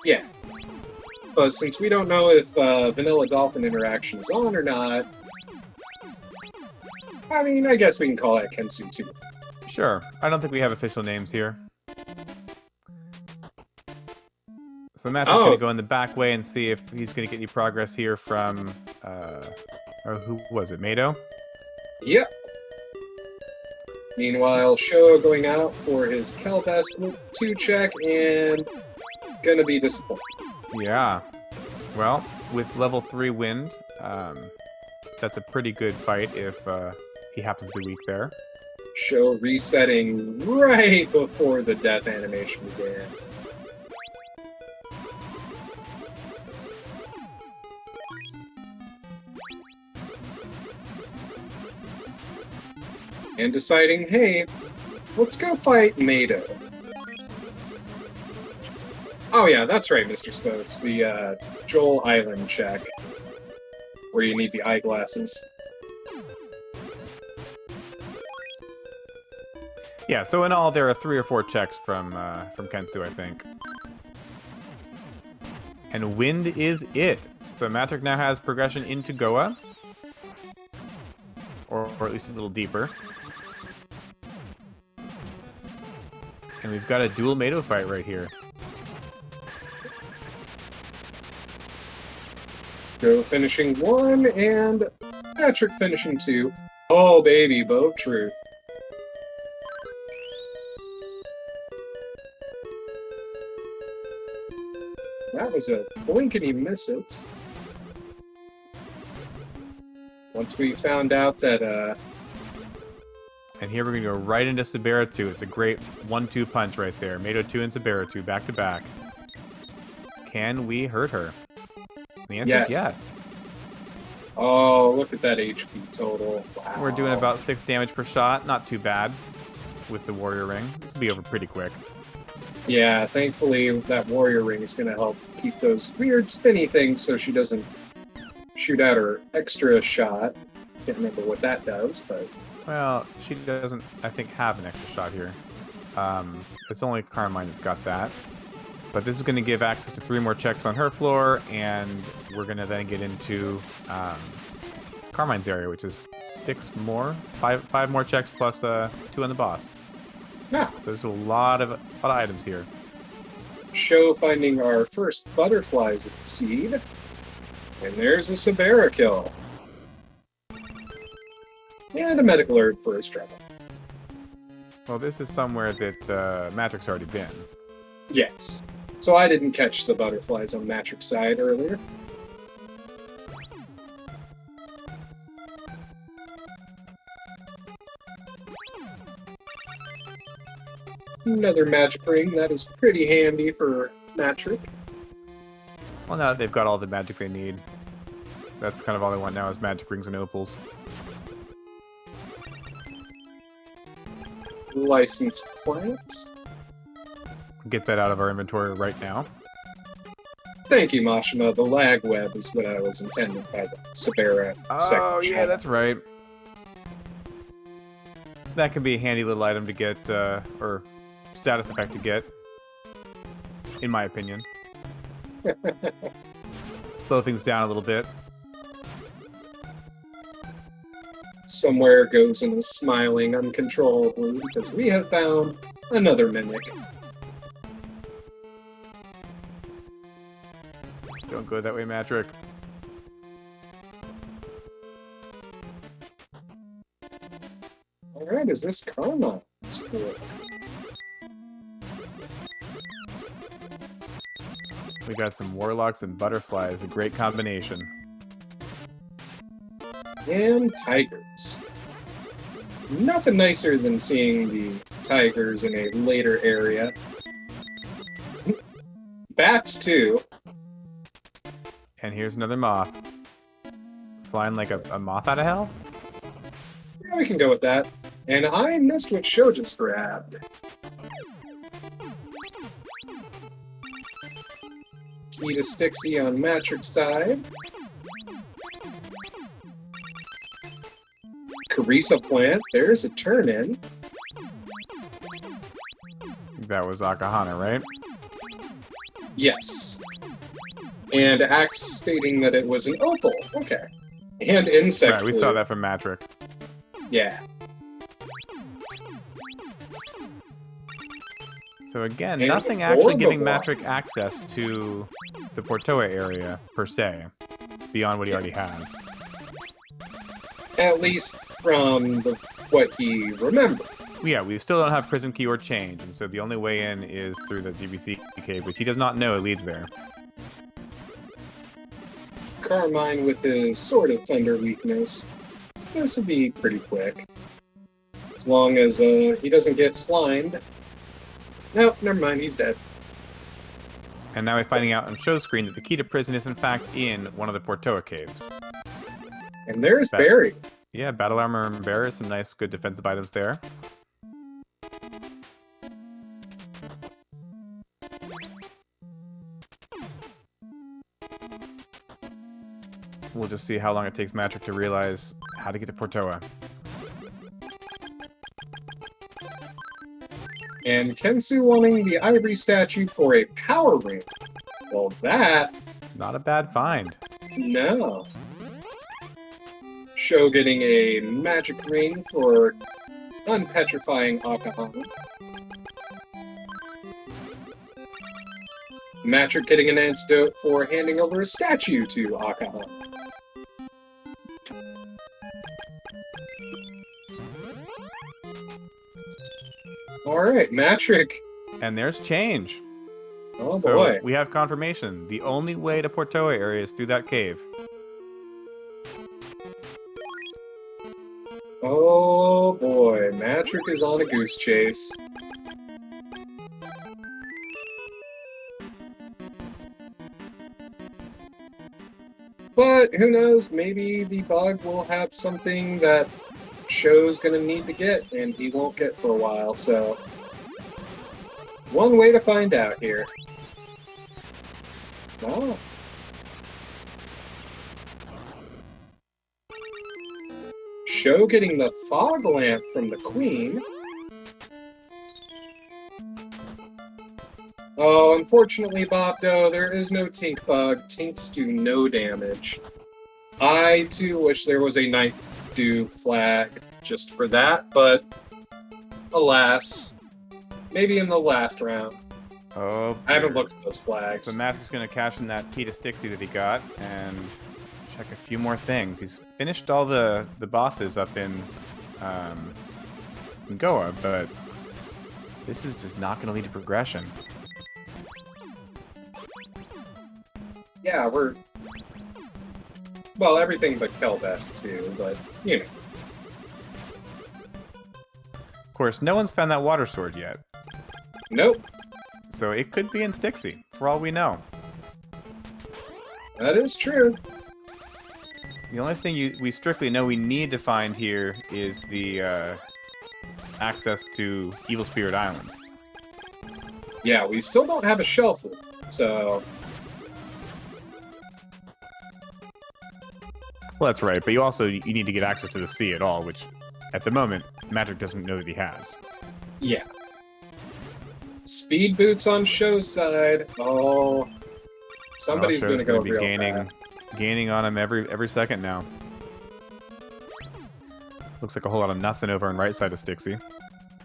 S1: Yeah. But since we don't know if Vanilla Dolphin interaction is on or not, I mean, I guess we can call that Kensu 2.
S2: Sure. I don't think we have official names here. So Matt's going to go in the back way and see if he's going to get any progress here from, or who was it, Mado?
S1: Yep. Meanwhile, Sho going out for his Kelbesk 2 check and gonna be disappointed.
S2: Yeah. Well, with level 3 wind, that's a pretty good fight if he happens to be weak there.
S1: Sho resetting right before the death animation began. And deciding, hey, let's go fight Mado. Oh yeah, that's right, Mr. Spokes. The Joel Island check, where you need the eyeglasses.
S2: Yeah, so in all, there are 3 or 4 checks from Kensu, I think. And wind is it. So Matrick now has progression into Goa. Or at least a little deeper. And we've got a dual Mato fight right here.
S1: Go finishing 1 and Patrick finishing 2. Oh baby, bow of truth. That was a blinkety miss it. Once we found out that
S2: And here we're going to go right into Sabera 2. It's a great 1-2 punch right there. Mato 2 and Sabera 2 back to back. Can we hurt her? The answer is yes.
S1: Oh, look at that HP total. Wow.
S2: We're doing about 6 damage per shot. Not too bad with the Warrior Ring. This will be over pretty quick.
S1: Yeah, thankfully that Warrior Ring is going to help keep those weird spinny things so she doesn't shoot out her extra shot. Can't remember what that does, but...
S2: Well, she doesn't, I think, have an extra shot here. It's only Carmine that's got that. But this is going to give access to 3 more checks on her floor, and we're going to then get into Carmine's area, which is 5 more checks plus 2 on the boss.
S1: Yeah.
S2: So there's a lot of items here.
S1: Sho finding our first butterflies at the seed. And there's a Sabera kill. And a medical herb for his trouble.
S2: Well, this is somewhere that Matrix's already been.
S1: Yes. So I didn't catch the butterflies on Matrix's side earlier. Another magic ring. That is pretty handy for Matrix.
S2: Well, now that they've got all the magic they need, that's kind of all they want now is magic rings and opals.
S1: License plant.
S2: Get that out of our inventory right now.
S1: Thank you, Mashima. The lag web is what I was intending by the Sabera second.
S2: Oh, yeah, that's right. That can be a handy little item to get, or status effect to get, in my opinion. Slow things down a little bit.
S1: Somewhere goes and is smiling uncontrollably because we have found another mimic.
S2: Don't go that way, Matrick.
S1: Alright, is this Karma?
S2: We got some warlocks and butterflies, a great combination.
S1: And tigers. Nothing nicer than seeing the tigers in a later area. Bats, too.
S2: And here's another moth. Flying like a moth out of hell?
S1: Yeah, we can go with that. And I missed what Sho just grabbed. Key to Stixie on Matrix's side. Carissa plant, there's a turn-in.
S2: That was Akahana, right?
S1: Yes. And Axe stating that it was an opal. Okay. And insect
S2: Right, we saw that from Matrick.
S1: Yeah.
S2: So again,
S1: And
S2: nothing actually giving
S1: Orbivore.
S2: Matrick access to the Portoa area, per se, beyond what he already has.
S1: At least from what he remembered.
S2: Yeah, we still don't have prison key or change, and so the only way in is through the GBC cave, which he does not know it leads there.
S1: Carmine with his sort of thunder weakness. This will be pretty quick. As long as he doesn't get slimed. Nope, never mind, he's dead.
S2: And now we're finding out on show screen that the key to prison is in fact in one of the Portoa caves.
S1: And there's Barry.
S2: Yeah, battle armor and bearer, some nice, good defensive items there. We'll just see how long it takes Matrick to realize how to get to Portoa.
S1: And Kensu wanting the ivory statue for a power ring. Well, that,
S2: Not a bad find.
S1: no. Sho getting a magic ring for unpetrifying Akahan. Matrick getting an antidote for handing over a statue to Akahan. Alright, Matrick.
S2: And there's change.
S1: Oh
S2: So
S1: boy.
S2: we have confirmation. The only way to Portoa area is through that cave.
S1: Oh boy, Matrick is on a goose chase. But who knows, maybe the bug will have something that Sho's gonna need to get, and he won't get for a while, so... One way to find out here. Oh. Sho getting the fog lamp from the Queen. Oh, unfortunately, Bobdo, there is no Tink bug. Tinks do no damage. I, too, wish there was a Night Dew flag just for that, but alas, maybe in the last round.
S2: Oh,
S1: I haven't
S2: dear.
S1: looked at those flags.
S2: So Matric's going to cash in that key to Stixie that he got and check a few more things. He's finished all the bosses up in Goa, but this is just not going to lead to progression.
S1: Yeah, we're... Well, everything but Kelbest, too, but, you know.
S2: Of course, no one's found that water sword yet.
S1: Nope,
S2: So it could be in Stixie, for all we know.
S1: that is true.
S2: The only thing we strictly know we need to find here is the access to Evil Spirit Island.
S1: Yeah, we still don't have a shelf, so...
S2: Well, that's right, but you need to get access to the sea at all, which, at the moment, Magic doesn't know that he has.
S1: Yeah. Speed boots on Sho's side. Oh, somebody's
S2: Show's
S1: going to go
S2: be
S1: real
S2: gaining
S1: fast.
S2: gaining on him every second now. Looks like a whole lot of nothing over on right side of Stixie.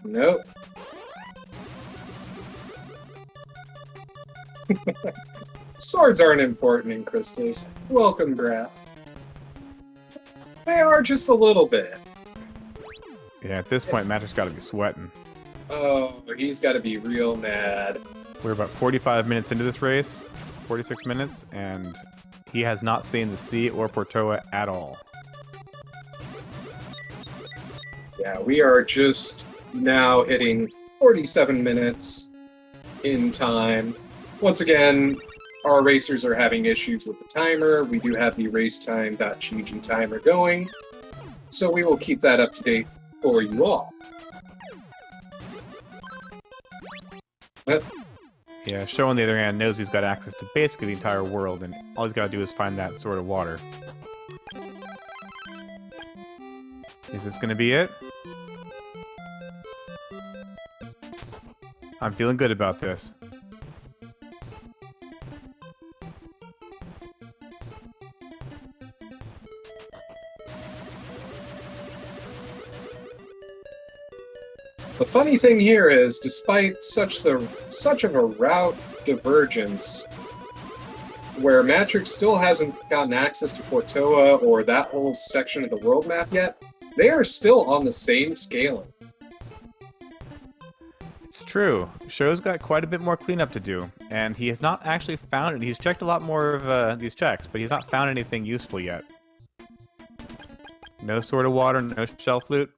S1: Nope. Swords aren't important in Crystals. Welcome, Graf. They are just a little bit.
S2: Yeah, at this point, Magic's got to be sweating.
S1: Oh, he's got to be real mad.
S2: We're about 45 minutes into this race, 46 minutes, and he has not seen the sea or Portoa at all.
S1: Yeah, we are just now hitting 47 minutes in time. Once again, our racers are having issues with the timer. We do have the racetime.gg timer going, so we will keep that up to date for you all.
S2: Yeah, Sho on the other hand knows he's got access to basically the entire world, and all he's got to do is find that sort of water. Is this going to be it? I'm feeling good about this.
S1: The funny thing here is, despite such of a route divergence, where Matrix still hasn't gotten access to Portoa or that whole section of the world map yet, they are still on the same scaling.
S2: It's true. Sho's got quite a bit more cleanup to do, and he has not actually found it. He's checked a lot more of these checks, but he's not found anything useful yet. No Sword of Water, no Shelf Loot.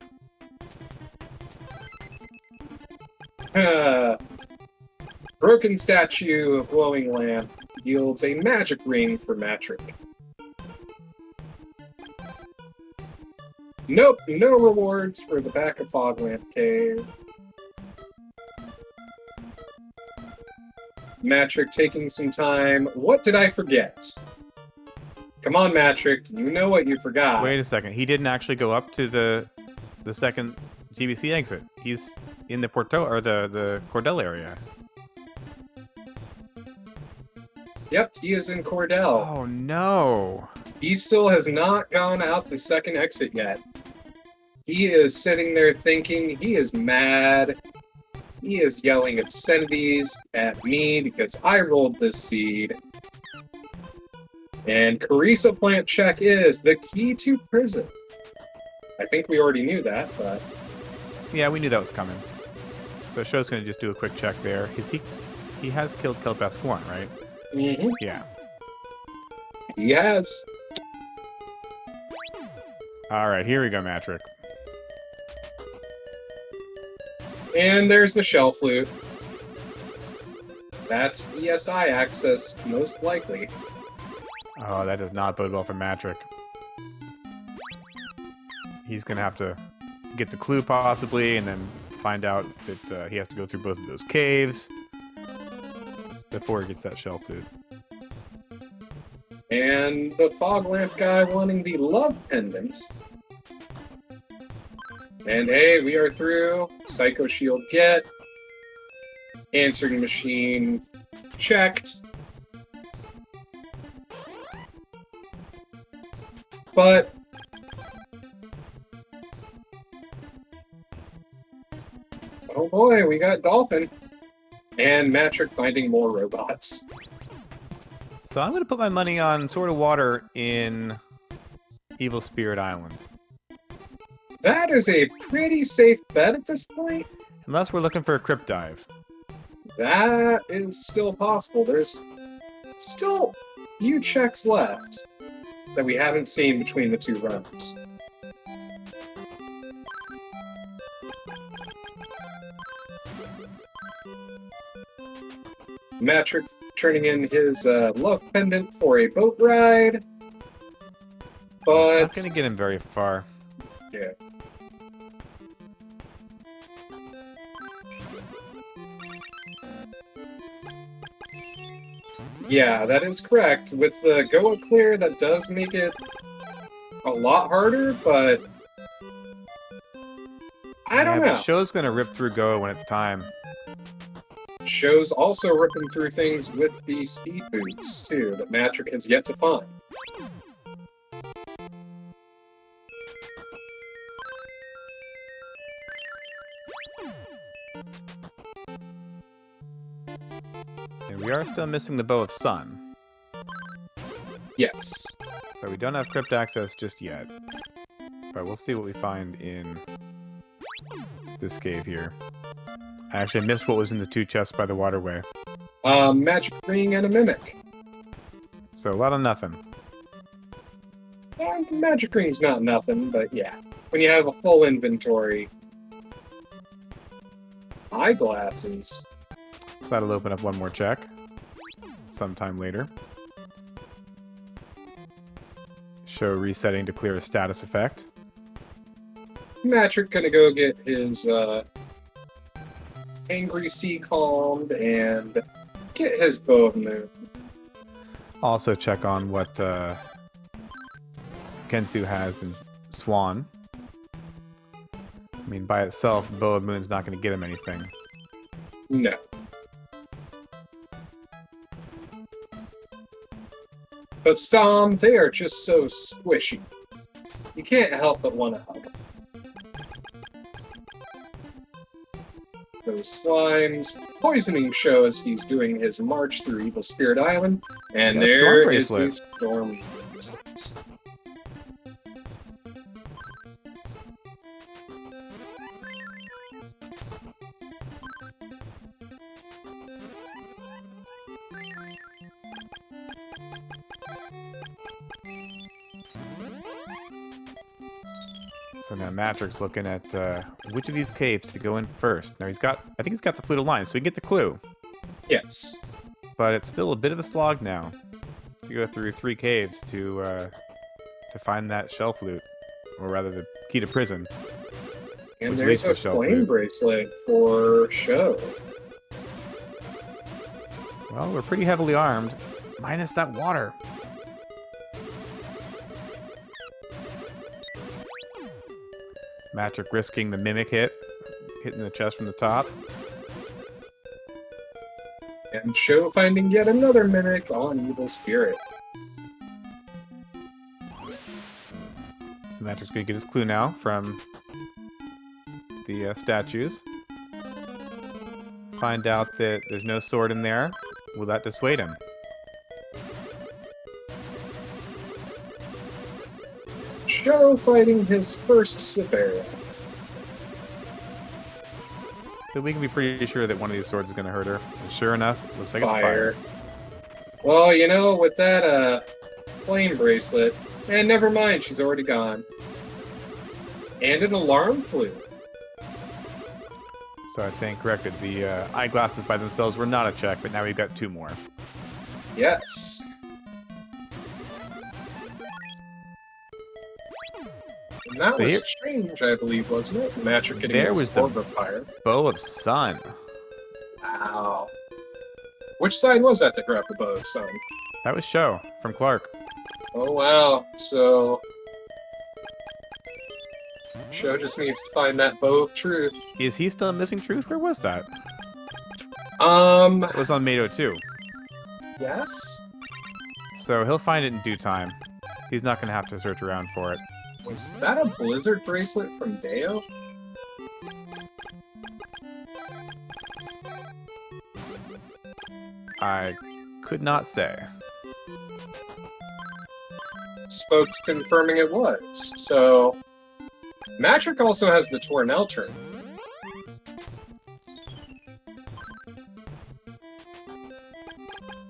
S1: Broken statue of glowing lamp yields a magic ring for Matrick. Nope, no rewards for the back of Foglamp Cave. Matrick taking some time. What did I forget? Come on, Matrick, you know what you forgot.
S2: Wait a second. He didn't actually go up to the second GBC exit. He's in the Porto or the Cordell area.
S1: Yep, he is in Cordell.
S2: Oh no.
S1: He still has not gone out the second exit yet. He is sitting there thinking, he is mad. He is yelling obscenities at me because I rolled this seed. And Carissa plant check is the key to prison. I think we already knew that, but...
S2: Yeah, we knew that was coming. So Sho's going to just do a quick check there. He has killed Kelpasquan, right?
S1: Mm-hmm.
S2: Yeah.
S1: He has.
S2: All right, here we go, Matrick.
S1: And there's the shell flute. That's ESI access, most likely.
S2: Oh, that does not bode well for Matrick. He's going to have to get the clue, possibly, and then find out that he has to go through both of those caves before he gets that shell flute.
S1: And the fog lamp guy wanting the love pendant. And hey, we are through. Psycho Shield get. Answering machine checked. But oh boy, we got Dolphin. And Matrick finding more robots.
S2: So I'm going to put my money on Sword of Water in Evil Spirit Island.
S1: That is a pretty safe bet at this point.
S2: Unless we're looking for a crypt dive.
S1: That is still possible. There's still a few checks left that we haven't seen between the two runs. Matrick turning in his love pendant for a boat ride. But
S2: It's not going to get him very far.
S1: yeah. Yeah, that is correct. With the Goa clear, that does make it a lot harder, but I don't know.
S2: The show's going to rip through Goa when it's time.
S1: Show's also ripping through things with the speed boots, too, that Matrick has yet to find.
S2: And we are still missing the Bow of Sun.
S1: Yes.
S2: So we don't have crypt access just yet. But we'll see what we find in this cave here. I actually missed what was in the two chests by the waterway.
S1: Magic ring and a mimic.
S2: So a lot of nothing.
S1: Magic ring's not nothing, but yeah. When you have a full inventory. Eyeglasses.
S2: So that'll open up one more check. Sometime later. Show resetting to clear a status effect.
S1: Matrick gonna go get his angry sea calmed and get his bow of moon.
S2: Also check on what Kensu has in Swan. I mean, by itself, Bow of Moon's not going to get him anything.
S1: No. But Stom, they are just so squishy. You can't help but want to hug them. Those slimes poisoning Show as he's doing his march through Evil Spirit Island. And
S2: Yeah,
S1: there
S2: storm
S1: is the
S2: bracelet.
S1: storm bracelet.
S2: So now Matrick's looking at which of these caves to go in first. Now I think he's got the flute of lines, so we can get the clue.
S1: Yes.
S2: But it's still a bit of a slog now to go through 3 caves to find that shell flute, or rather the key to prison.
S1: And
S2: Which
S1: there's
S2: leads to
S1: a
S2: Shell
S1: flame
S2: Flute.
S1: bracelet for Show.
S2: Well, we're pretty heavily armed, minus that water. Matrick risking the mimic hitting the chest from the top.
S1: Yeah, And Sho finding yet another mimic on Evil Spirit.
S2: So Matrix gonna get his clue now from the statues. Find out that there's no sword in there. Will that dissuade him?
S1: Sho fighting his first sip area.
S2: So we can be pretty sure that one of these swords is going to hurt her. And sure enough, it looks like it's fire.
S1: Well, you know, with that flame bracelet, and never mind, she's already gone. And an alarm flew.
S2: So I stand corrected. The eyeglasses by themselves were not a check, but now we've got 2 more.
S1: Yes. And that was strange, I believe, wasn't it? Matrix getting
S2: there
S1: his
S2: was the
S1: orb of fire.
S2: Bow of Sun.
S1: Wow. Which side was that grabbed the bow of sun?
S2: That was Sho from Clark.
S1: Oh wow. So Sho just needs to find that bow of truth.
S2: Is he still missing truth? Where was that?
S1: It
S2: was on Mado 2.
S1: Yes?
S2: So he'll find it in due time. He's not going to have to search around for it.
S1: Was that a blizzard bracelet from Deo?
S2: I could not say.
S1: Spokes confirming it was. So Matrix also has the Tornell turn.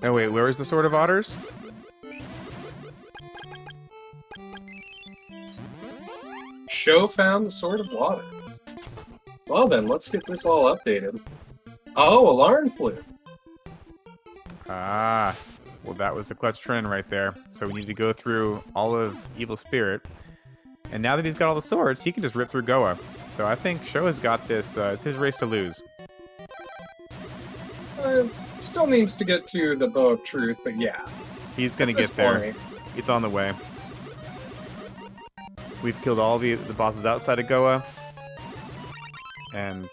S2: Oh wait, where is the Sword of Otters?
S1: Sho found the Sword of Water. Well then, let's get this all updated. Oh, alarm flew.
S2: Ah, well that was the clutch trend right there. So we need to go through all of Evil Spirit. And now that he's got all the swords, he can just rip through Goa. So I think Sho has got this. It's his race to lose.
S1: Still needs to get to the Bow of Truth, but yeah.
S2: He's going to get there. It's on the way. We've killed all the bosses outside of Goa. And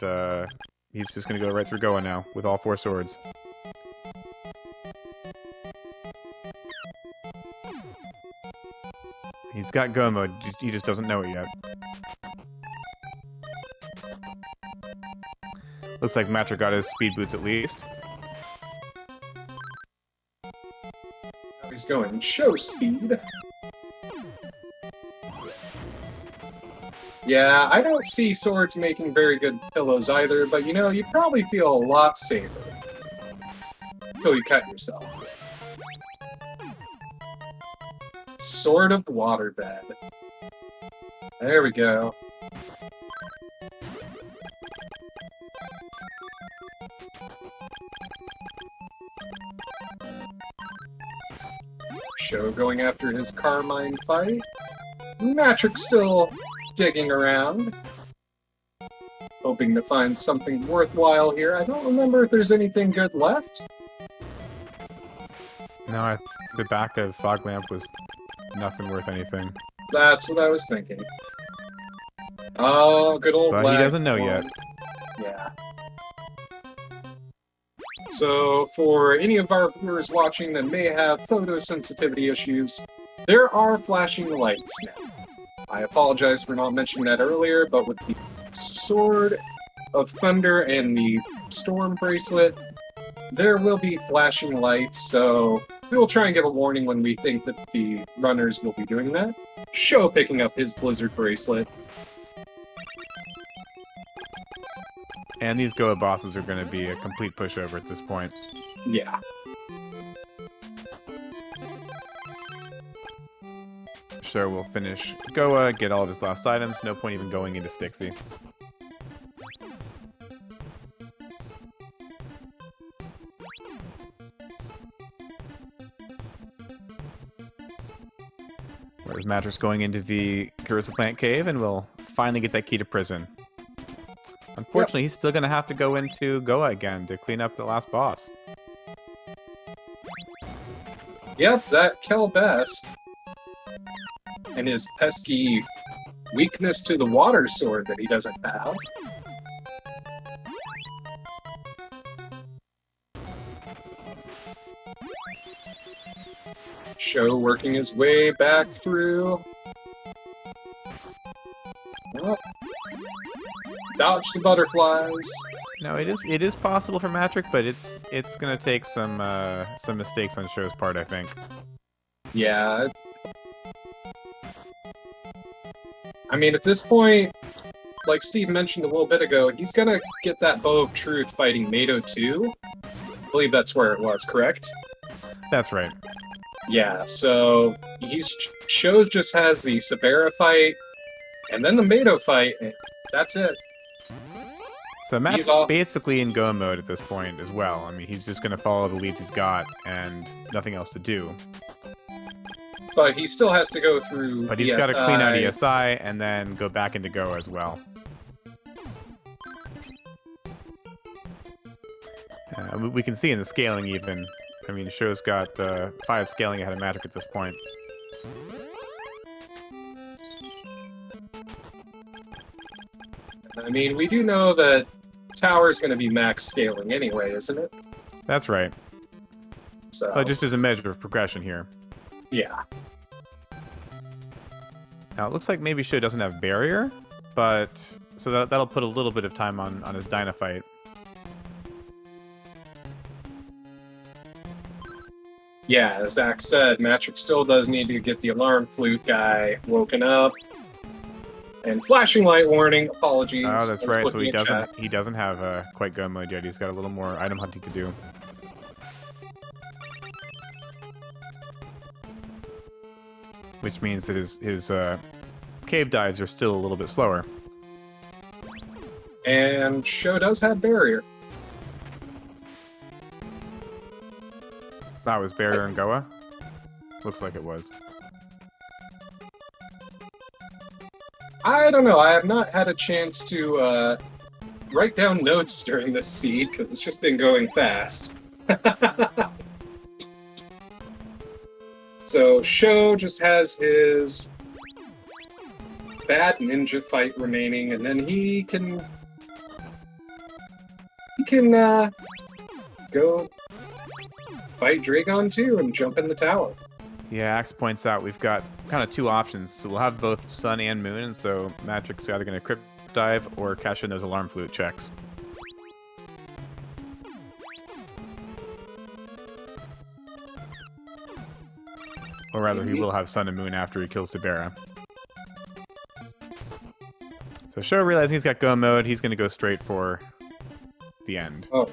S2: he's just going to go right through Goa now with all 4 swords. He's got Go mode, he just doesn't know it yet. Looks like Matra got his speed boots at least.
S1: Now he's going Sho speed. Yeah, I don't see swords making very good pillows either, but you know, you probably feel a lot safer. Until you cut yourself. Sword of Waterbed. There we go. Sho going after his Carmine fight. Matrix still digging around. Hoping to find something worthwhile here. I don't remember if there's anything good left.
S2: No, the back of Fog Lamp was nothing worth anything.
S1: That's what I was thinking. Oh, good old
S2: But he doesn't know yet.
S1: Yeah. So, for any of our viewers watching that may have photosensitivity issues, there are flashing lights now. I apologize for not mentioning that earlier, but with the Sword of Thunder and the Storm Bracelet, there will be flashing lights, so we will try and give a warning when we think that the runners will be doing that. Sho picking up his Blizzard Bracelet.
S2: And these Goa bosses are going to be a complete pushover at this point.
S1: Yeah.
S2: Sure, we'll finish Goa, get all of his last items. No point even going into Stixie. Whereas Mattress going into the Carissa Plant Cave, and we'll finally get that key to prison. Unfortunately, he's still going to have to go into Goa again to clean up the last boss.
S1: Yep, that Kelbest. And his pesky weakness to the water sword that he doesn't have. Sho working his way back through. Oh. Dodge the butterflies.
S2: No, it is possible for Matrick, but it's gonna take some mistakes on Sho's part, I think.
S1: Yeah. I mean, at this point, like Steve mentioned a little bit ago, he's gonna get that Bow of Truth fighting Mato 2. I believe that's where it was, correct?
S2: That's right.
S1: Yeah, so Sho's just has the Sabera fight, and then the Mato fight, and that's it.
S2: So Matrick's basically in go mode at this point as well. I mean, he's just going to follow the leads he's got and nothing else to do.
S1: But he still has to go through
S2: But he's got to clean out ESI and then go back into go as well. We can see in the scaling even. I mean, Sho's got 5 scaling ahead of Matrick at this point.
S1: I mean, we do know that Tower's going to be max scaling anyway, isn't it?
S2: That's right.
S1: So
S2: just as a measure of progression here.
S1: Yeah.
S2: Now, it looks like maybe Sho doesn't have barrier, but... So that'll put a little bit of time on his Dynafight.
S1: Yeah, as Zach said, Matrick still does need to get the alarm flute guy woken up. And flashing light warning, apologies.
S2: Oh, that's right. So he doesn't have quite go mode yet. He's got a little more item hunting to do. Which means that his cave dives are still a little bit slower.
S1: And Sho does have barrier.
S2: That was barrier and Goa? Looks like it was.
S1: I don't know. I have not had a chance to write down notes during this seed, because it's just been going fast. So Sho just has his bad ninja fight remaining, and then he can go fight Dragon 2 and jump in the tower.
S2: Yeah, Axe points out we've got kind of 2 options. So we'll have both Sun and Moon, and so Matrick's either going to Crypt Dive or cash in those Alarm Flute checks. Or rather, he will have Sun and Moon after he kills Sabera. So Sho realizing he's got go mode, he's going to go straight for the end.
S1: Oh.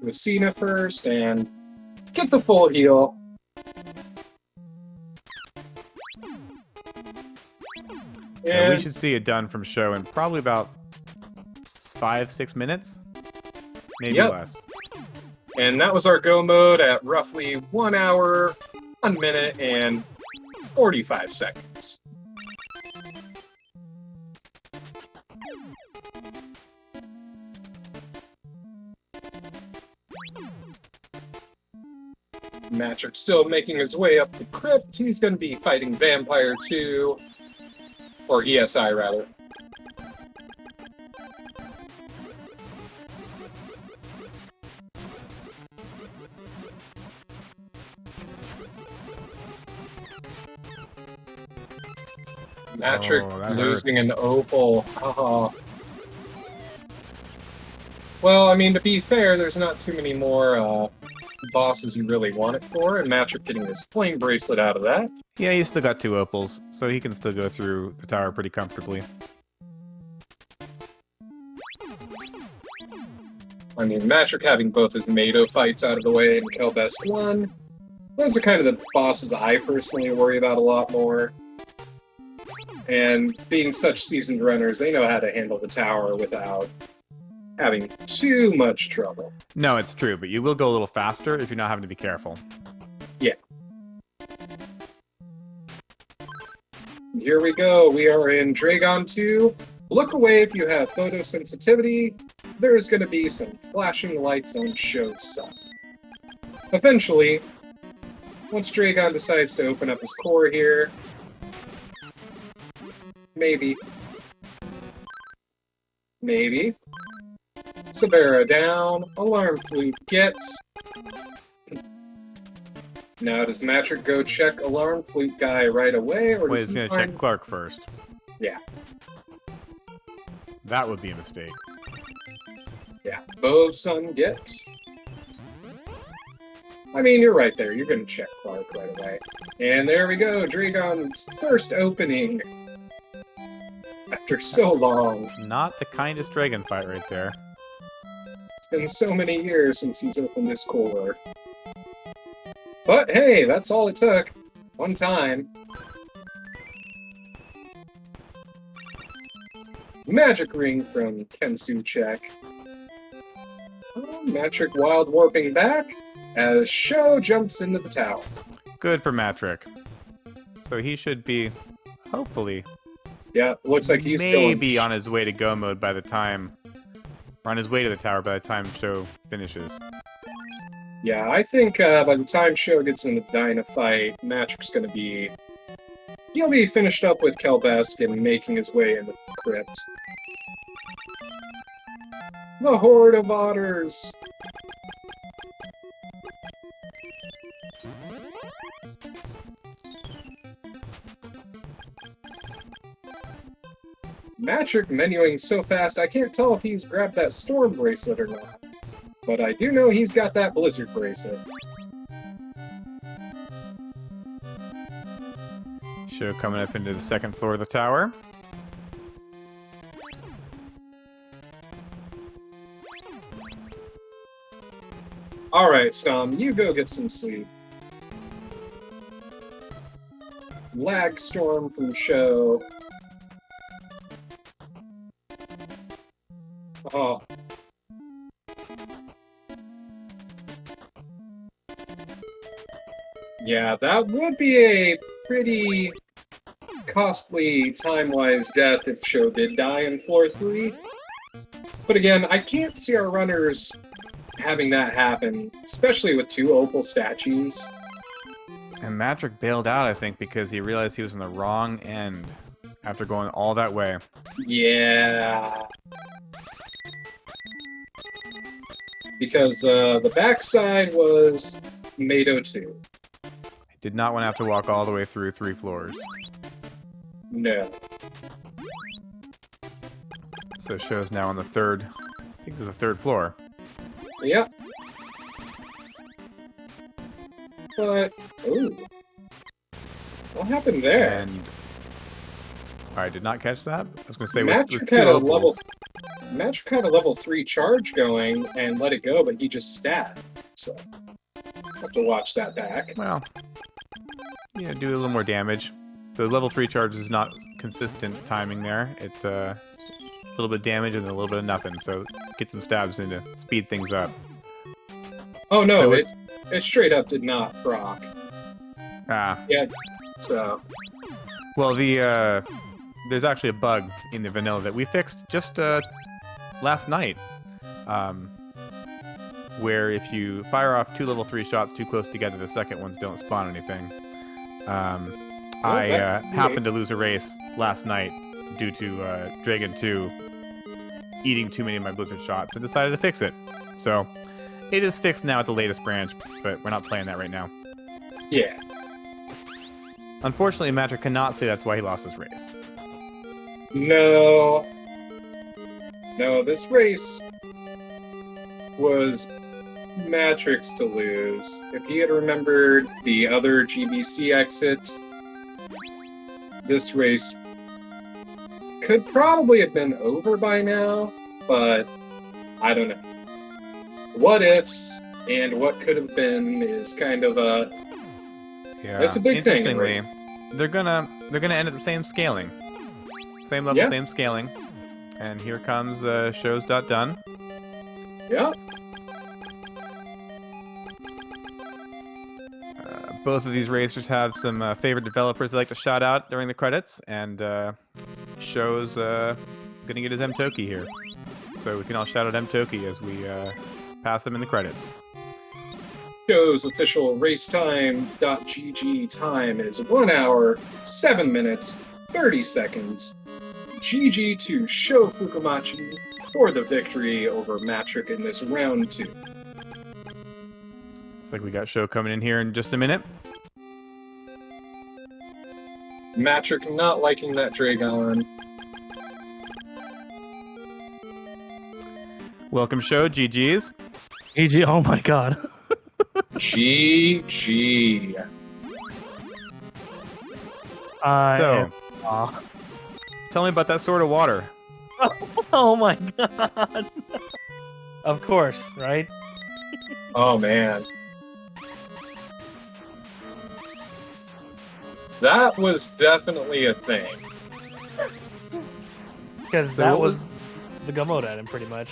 S1: Lucina first, and get the full heal.
S2: So we should see it done from Sho in probably about 5-6 minutes, maybe less.
S1: And that was our go mode at roughly 1 hour, 1 minute, and 45 seconds. Matrick still making his way up the crypt. He's going to be fighting Vampire 2. Or ESI, rather. Matrick losing an opal. Haha. Well, I mean, to be fair, there's not too many more bosses you really want it for, and Matrick getting his flame bracelet out of that.
S2: Yeah, he's still got 2 opals, so he can still go through the tower pretty comfortably.
S1: I mean, Matrick having both his Mato fights out of the way and Kelbest 1. Those are kind of the bosses I personally worry about a lot more. And being such seasoned runners, they know how to handle the tower without having too much trouble.
S2: No, it's true, but you will go a little faster if you're not having to be careful.
S1: Yeah. Here we go. We are in Dragon 2. Look away if you have photosensitivity. There is going to be some flashing lights on Sho's side. Eventually, once Dragon decides to open up his core here, maybe. Sabera down. Alarm flute get. Now, does Matrick go check Alarm Flute guy right away, or
S2: Wait,
S1: does
S2: he's
S1: he
S2: going to
S1: find...
S2: check Clark first.
S1: Yeah,
S2: That would be a mistake.
S1: yeah. Sun gets. I mean, you're right there. You're going to check Clark right away. And there we go. Dragon's first opening. After so long.
S2: Not the kindest dragon fight right there.
S1: It's been so many years since he's opened this cooler. But hey, that's all it took. One time. Magic Ring from Kensu check. Matrick Wild Warping back as Sho jumps into the tower.
S2: Good for Matrick. So he should be, hopefully,
S1: Yeah, looks like he's
S2: maybe
S1: going...
S2: on his way to go mode by the time, or on his way to the tower by the time Sho finishes.
S1: Yeah, I think by the time Sho gets into the Dyna fight, Matrick's gonna be... He'll be finished up with Kelbesk and making his way into the crypt. The Horde of Otters! Matrick menuing so fast, I can't tell if he's grabbed that Storm bracelet or not. But I do know he's got that Blizzard bracelet.
S2: Sho coming up into the second floor of the tower.
S1: Alright, Stom, you go get some sleep. Lag Storm from Sho. Oh. Yeah, that would be a pretty costly time-wise death if Sho did die in floor 3. But again, I can't see our runners having that happen, especially with 2 Opal statues.
S2: And Matrick bailed out, I think, because he realized he was in the wrong end after going all that way.
S1: Yeah. Because the backside was Mado 2.
S2: He did not want to have to walk all the way through 3 floors.
S1: No.
S2: So Sho's now on the third, I think it's the 3rd floor.
S1: Yep. But, ooh. What happened there?
S2: And I did not catch that. I was going to say
S1: Matrick
S2: with
S1: had
S2: 2
S1: a
S2: opals.
S1: Matrick had a level 3 charge going and let it go, but he just stat. So, have to watch that back.
S2: Well, yeah, do a little more damage. The level 3 charge is not consistent timing there. It, a little bit of damage and then a little bit of nothing, so get some stabs in to speed things up.
S1: Oh no,
S2: So
S1: it straight up did not proc.
S2: Ah.
S1: Yeah, so...
S2: Well, there's actually a bug in the vanilla that we fixed just last night, where if you fire off 2 level 3 shots too close together, the second ones don't spawn anything. I happened to lose a race last night due to Dragon 2 eating too many of my Blizzard shots and decided to fix it. So it is fixed now at the latest branch, but we're not playing that right now.
S1: Yeah.
S2: Unfortunately, Matrick cannot say that's why he lost his race.
S1: No. No, this race was Matrick's to lose. If he had remembered the other GBC exits, this race could probably have been over by now, but I don't know. What ifs and what could have been is kind of a...
S2: Yeah.
S1: That's a big thing.
S2: Interestingly, they're gonna end at the same scaling. Same level,
S1: Yeah.
S2: same scaling. And here comes shows done.
S1: Yeah.
S2: Both of these racers have some favorite developers they like to shout out during the credits, and shows gonna get his M-Toki here. So we can all shout out M-Toki as we pass him in the credits.
S1: Show's official racetime.gg time is 1 hour, 7 minutes, 30 seconds. GG to ShoFukomachi. for the victory over Matrick in this round 2.
S2: Looks like we got Sho coming in here in just a minute.
S1: Matrick not liking that Dragon.
S2: Welcome, Sho. GG's.
S3: GG, oh my god.
S1: GG.
S2: So,
S3: Aw.
S2: tell me about that sword of water.
S3: Oh my god. Of course, right?
S1: Oh man. That was definitely a thing.
S3: Because
S2: So
S3: that
S2: what
S3: was the Gamodan, pretty much.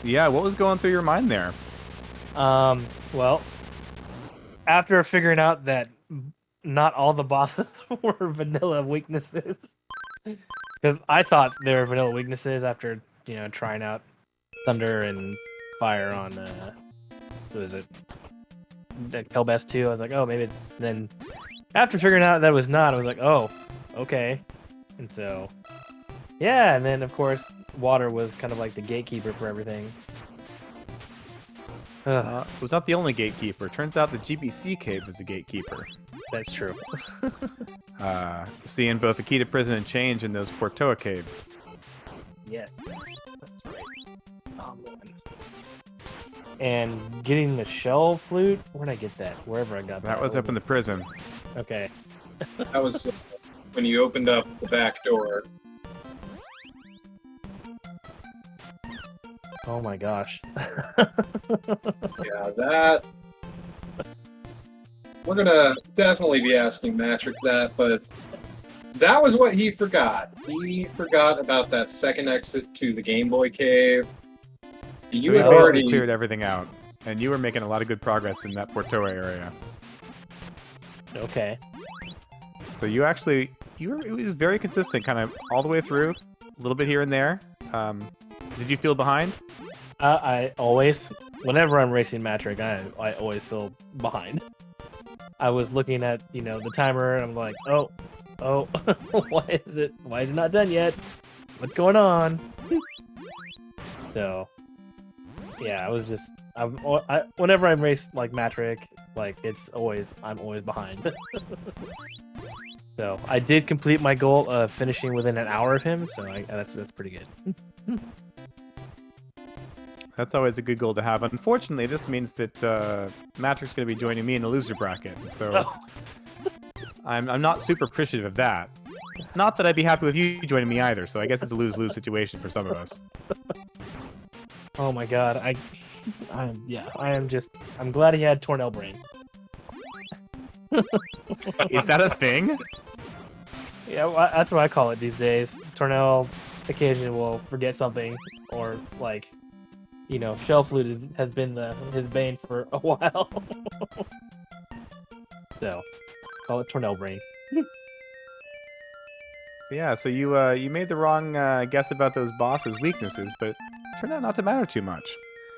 S2: Yeah, what was going through your mind there?
S3: Well, after figuring out that not all the bosses were vanilla weaknesses, because I thought they were vanilla weaknesses after, you know, trying out Thunder and Fire on, what is it? Kelbest 2, I was like, oh, maybe. Then, after figuring out that was not, I was like, oh, okay. And so, yeah, and then, of course, water was kind of like the gatekeeper for everything.
S2: Was not the only gatekeeper. Turns out the GBC cave is a gatekeeper.
S3: That's true.
S2: Seeing both Akita Prison and Change in those Portoa caves.
S3: Yes. That's right. Oh, man. And getting the shell flute, where'd I get that? Wherever I got that.
S2: That was up in the prison.
S3: Okay.
S1: That was when you opened up the back door.
S3: Oh my gosh.
S1: Yeah, that. We're gonna definitely be asking Matrick that, but that was what he forgot. He forgot about that second exit to the Game Boy cave. You
S2: So
S1: had
S2: we basically
S1: already
S2: cleared everything out, and you were making a lot of good progress in that Portoa area.
S3: Okay.
S2: So you actually, it was very consistent, kind of all the way through, a little bit here and there. Did you feel behind?
S3: I always, whenever I'm racing Matrick, I always feel behind. I was looking at, you know, the timer, and I'm like, oh, why is it not done yet? What's going on? So, yeah, I was just, whenever I race like Matrick, like I'm always behind. So I did complete my goal of finishing within an hour of him, so that's pretty good.
S2: That's always a good goal to have. Unfortunately, this means that Matrick's going to be joining me in the loser bracket, so I'm not super appreciative of that. Not that I'd be happy with you joining me either, so I guess it's a lose-lose situation for some of us.
S3: Oh my god, I'm glad he had Tornell brain.
S2: Is that a thing?
S3: Yeah, well, that's what I call it these days. Tornell occasionally will forget something, or like, you know, Shell Flute has been his bane for a while. So, call it Tornell brain.
S2: Yeah, so you made the wrong guess about those bosses' weaknesses, but it turned out not to matter too much.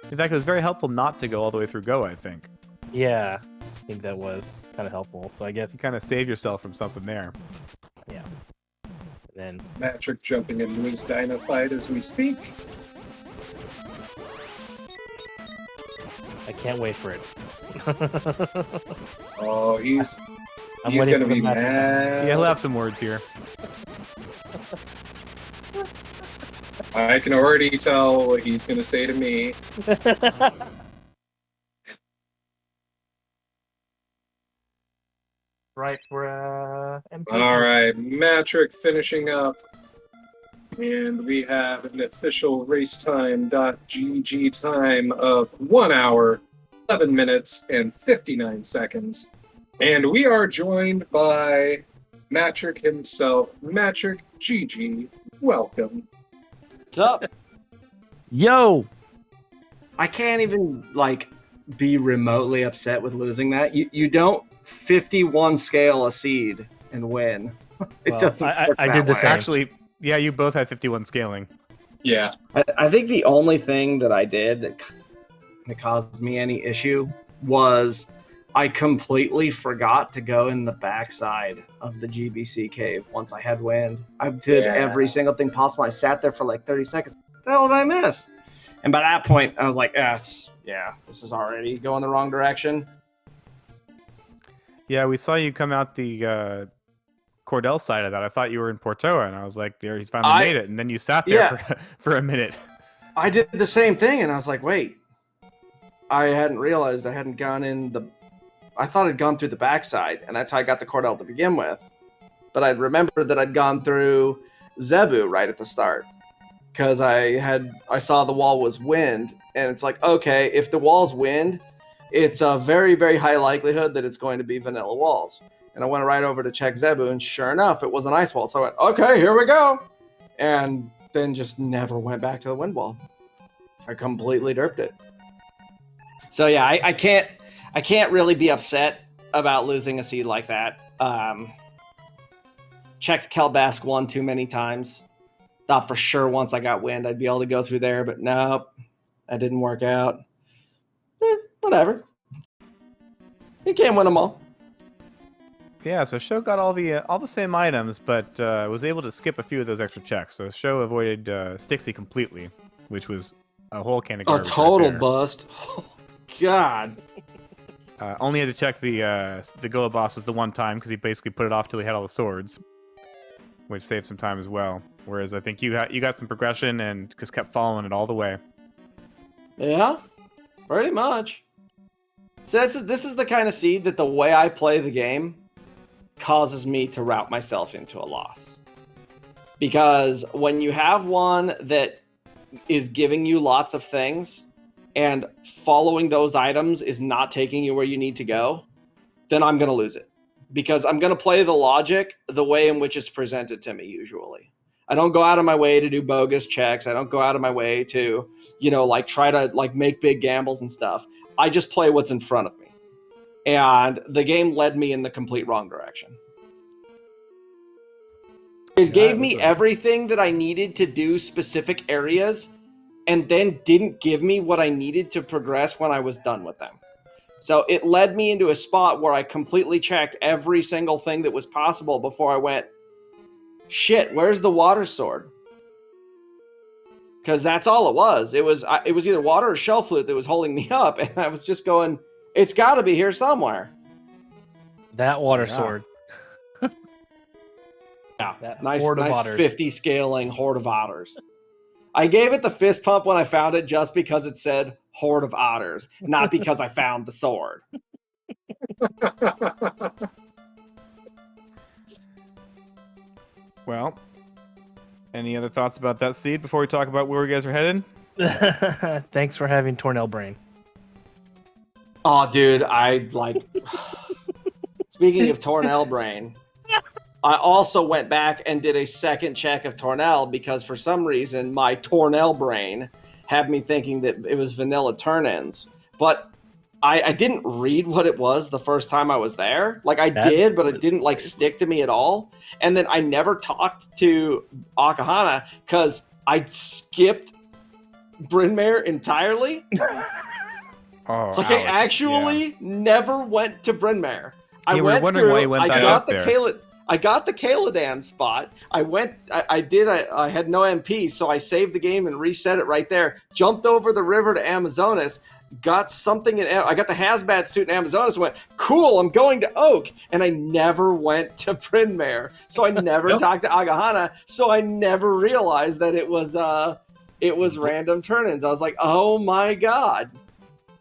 S2: In fact, it was very helpful not to go all the way through Go, I think.
S3: Yeah, I think that was kind of helpful. So I guess
S2: You kind of saved yourself from something there.
S3: yeah. And then
S1: Matrick jumping into his Dino fight as we speak.
S3: I can't wait for it.
S1: Oh, he's
S3: waiting
S1: gonna
S3: for the
S1: be
S3: match.
S1: mad.
S2: Yeah, he'll have some words here.
S1: I can already tell what he's gonna say to me.
S3: Right, we're MP.
S1: All right, Matrick finishing up, and we have an official racetime.gg time of 1 hour, 11 minutes, and 59 seconds. And we are joined by Matrick himself. Matrick, GG, welcome.
S4: What's up?
S3: Yo!
S4: I can't even like be remotely upset with losing that. You don't 51 scale a seed and win. It
S3: Well,
S4: doesn't.
S3: I
S4: work
S3: did
S4: that
S3: the
S4: way.
S3: same.
S2: Actually, yeah, you both had 51 scaling.
S1: Yeah,
S4: I think the only thing that I did that caused me any issue was I completely forgot to go in the backside of the GBC cave once I had wind. I did
S1: Yeah.
S4: every single thing possible. I sat there for like 30 seconds. the hell did I miss? And by that point, I was like, this is already going the wrong direction.
S2: Yeah, we saw you come out the Cordell side of that. I thought you were in Portoa, and I was like, there, he's finally made it. And then you sat there for a minute.
S4: I did the same thing, and I was like, wait. I hadn't realized I hadn't gone in the... I thought I'd gone through the backside, and that's how I got the Cordell to begin with. But I'd remembered that I'd gone through Zebu right at the start. Because I saw the wall was wind, and it's like, okay, if the wall's wind, it's a very, very high likelihood that it's going to be vanilla walls. And I went right over to check Zebu, and sure enough, it was an ice wall. So I went, okay, here we go. And then just never went back to the wind wall. I completely derped it. So yeah, I can't really be upset about losing a seed like that. Checked Kelbask one too many times. Thought for sure once I got wind I'd be able to go through there, but nope, that didn't work out. Whatever. You can't win them all.
S2: Yeah, so Sho got all the same items, but was able to skip a few of those extra checks. So Sho avoided Stixie completely, which was a whole can of garbage.
S4: A total
S2: right there.
S4: bust. God.
S2: Only had to check the Goa bosses the one time because he basically put it off till he had all the swords, which saved some time as well. Whereas I think you got some progression and just kept following it all the way.
S4: Yeah, pretty much. So this is the kind of seed that the way I play the game causes me to route myself into a loss. Because when you have one that is giving you lots of things and following those items is not taking you where you need to go, then I'm going to lose it. Because I'm going to play the logic the way in which it's presented to me usually. I don't go out of my way to do bogus checks. I don't go out of my way to, try to make big gambles and stuff. I just play what's in front of me. And the game led me in the complete wrong direction. It gave me everything that I needed to do specific areas and then didn't give me what I needed to progress when I was done with them. So it led me into a spot where I completely checked every single thing that was possible before I went, shit, where's the water sword? Because that's all it was. It was either water or shell flute that was holding me up, and I was just going, it's got to be here somewhere.
S3: That water sword.
S4: Yeah,
S3: That
S4: nice
S3: horde of otters.
S4: 50 scaling horde of otters. I gave it the fist pump when I found it just because it said horde of otters, not because I found the sword.
S2: Well, any other thoughts about that seed before we talk about where you guys are headed?
S3: Thanks for having Tornell brain.
S4: Oh, dude, Speaking of Tornell brain, I also went back and did a second check of Tornell because for some reason my Tornell brain had me thinking that it was vanilla turn-ins. But I didn't read what it was the first time I was there. I did, but it didn't stick to me at all. And then I never talked to Akahana because I skipped Bryn Mawr entirely.
S2: Oh,
S4: I actually never went to Bryn Mawr.
S2: Yeah, we were wondering why you went back up there.
S4: I got the Caladan spot. I had no MP, so I saved the game and reset it right there. Jumped over the river to Amazonas, got something I got the hazmat suit in Amazonas, went, cool, I'm going to Oak. And I never went to Bryn Mawr. So I never talked to Agahana, so I never realized that it was random turn-ins. I was like, oh my god.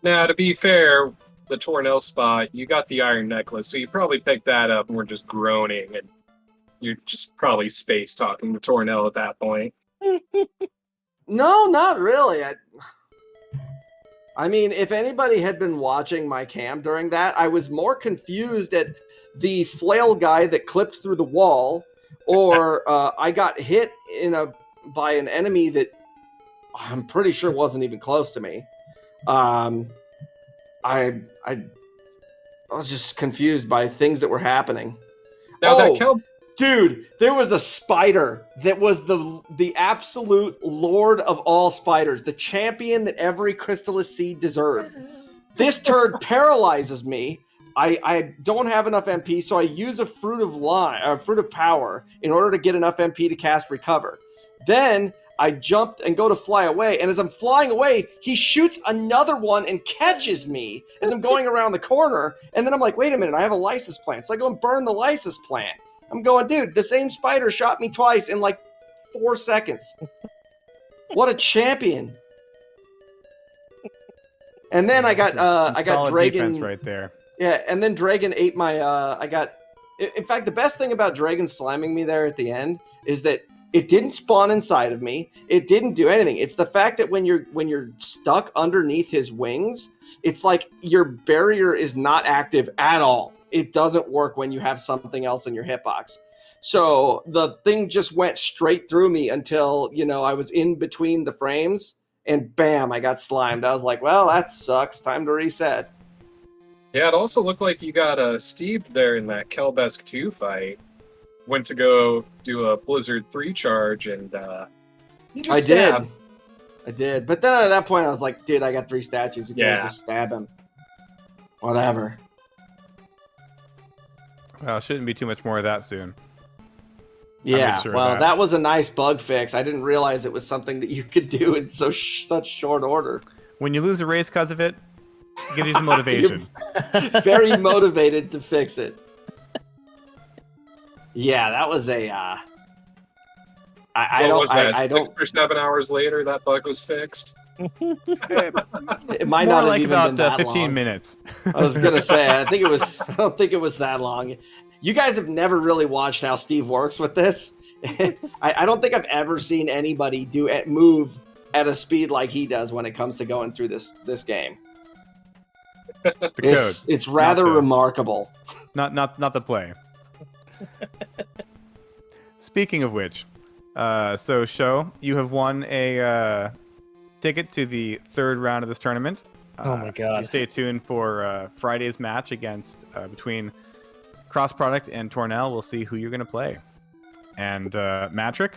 S1: Now, to be fair, the Tornell spot, you got the iron necklace, so you probably picked that up and were just groaning, and you're just probably space talking to Tornell at that point.
S4: No, not really. I mean, if anybody had been watching my cam during that, I was more confused at the flail guy that clipped through the wall, or I got hit by an enemy that I'm pretty sure wasn't even close to me. I was just confused by things that were happening.
S1: Now,
S4: dude, there was a spider that was the absolute lord of all spiders, the champion that every Crystalis seed deserved. This turd paralyzes me. I don't have enough MP, so I use a fruit of power in order to get enough MP to cast recover. Then I jump and go to fly away, and as I'm flying away, he shoots another one and catches me as I'm going around the corner. And then I'm like, wait a minute, I have a lysis plant. So I go and burn the lysis plant. I'm going, dude, the same spider shot me twice in like 4 seconds. What a champion. And then I got
S2: solid
S4: Dragon
S2: defense right there.
S4: Yeah, and then Dragon ate my in fact, the best thing about Dragon slamming me there at the end is that it didn't spawn inside of me. It didn't do anything. It's the fact that when you're stuck underneath his wings, it's like your barrier is not active at all. It doesn't work when you have something else in your hitbox. So the thing just went straight through me until, I was in between the frames, and bam, I got slimed. I was like, well, that sucks. Time to reset.
S1: Yeah, it also looked like you got steeped there in that Kelbesk 2 fight. Went to go do a Blizzard 3 charge, and you just stabbed.
S4: I did. But then at that point, I was like, dude, I got 3 statues. You can just stab him. Whatever.
S2: Well, shouldn't be too much more of that soon.
S4: Yeah,
S2: sure
S4: well, that was a nice bug fix. I didn't realize it was something that you could do in such short order.
S2: When you lose a race because of it, it gives you some motivation.
S4: Very motivated to fix it. Yeah, that was a. I don't.
S1: 6 or 7 hours later, that bug was fixed.
S4: It might
S2: More
S4: not have
S2: like
S4: even
S2: about
S4: been that
S2: 15
S4: long.
S2: minutes.
S4: I was gonna say. I don't think it was that long. You guys have never really watched how Steve works with this. I don't think I've ever seen anybody move at a speed like he does when it comes to going through this game. It's rather remarkable.
S2: Not the play. Speaking of which, so Sho, you have won a ticket to the 3rd round of this tournament.
S3: Oh my god!
S2: You stay tuned for Friday's match against between Cross Product and Tornell. We'll see who you're going to play. And Matrick,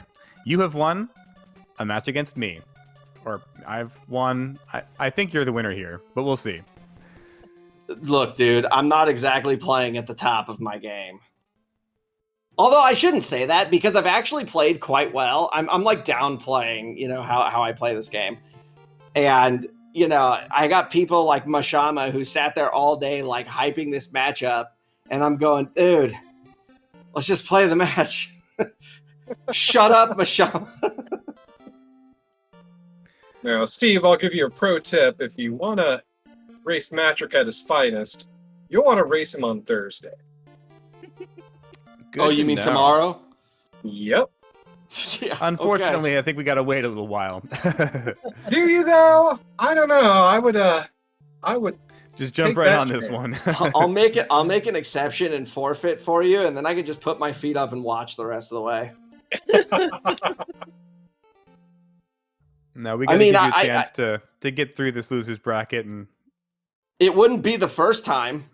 S2: you have won a match against me, or I've won. I think you're the winner here, but we'll see.
S4: Look, dude, I'm not exactly playing at the top of my game. Although I shouldn't say that because I've actually played quite well. I'm like downplaying, how I play this game. And, I got people like Mashama who sat there all day like hyping this matchup. And I'm going, dude, let's just play the match. Shut up, Mashama.
S1: Now, Steve, I'll give you a pro tip. If you want to race Matrick at his finest, you'll want to race him on Thursday.
S4: Oh, you mean tomorrow?
S1: Yep.
S4: Yeah,
S2: Unfortunately,
S4: okay.
S2: I think we got to wait a little while.
S1: Do you though? I don't know. I would
S2: Just jump
S1: take
S2: right
S1: that
S2: on this
S1: chance.
S2: one.
S4: I'll make an exception and forfeit for you, and then I can just put my feet up and watch the rest of the way.
S2: No, we got to give you a chance to get through this losers bracket, and
S4: it wouldn't be the first time.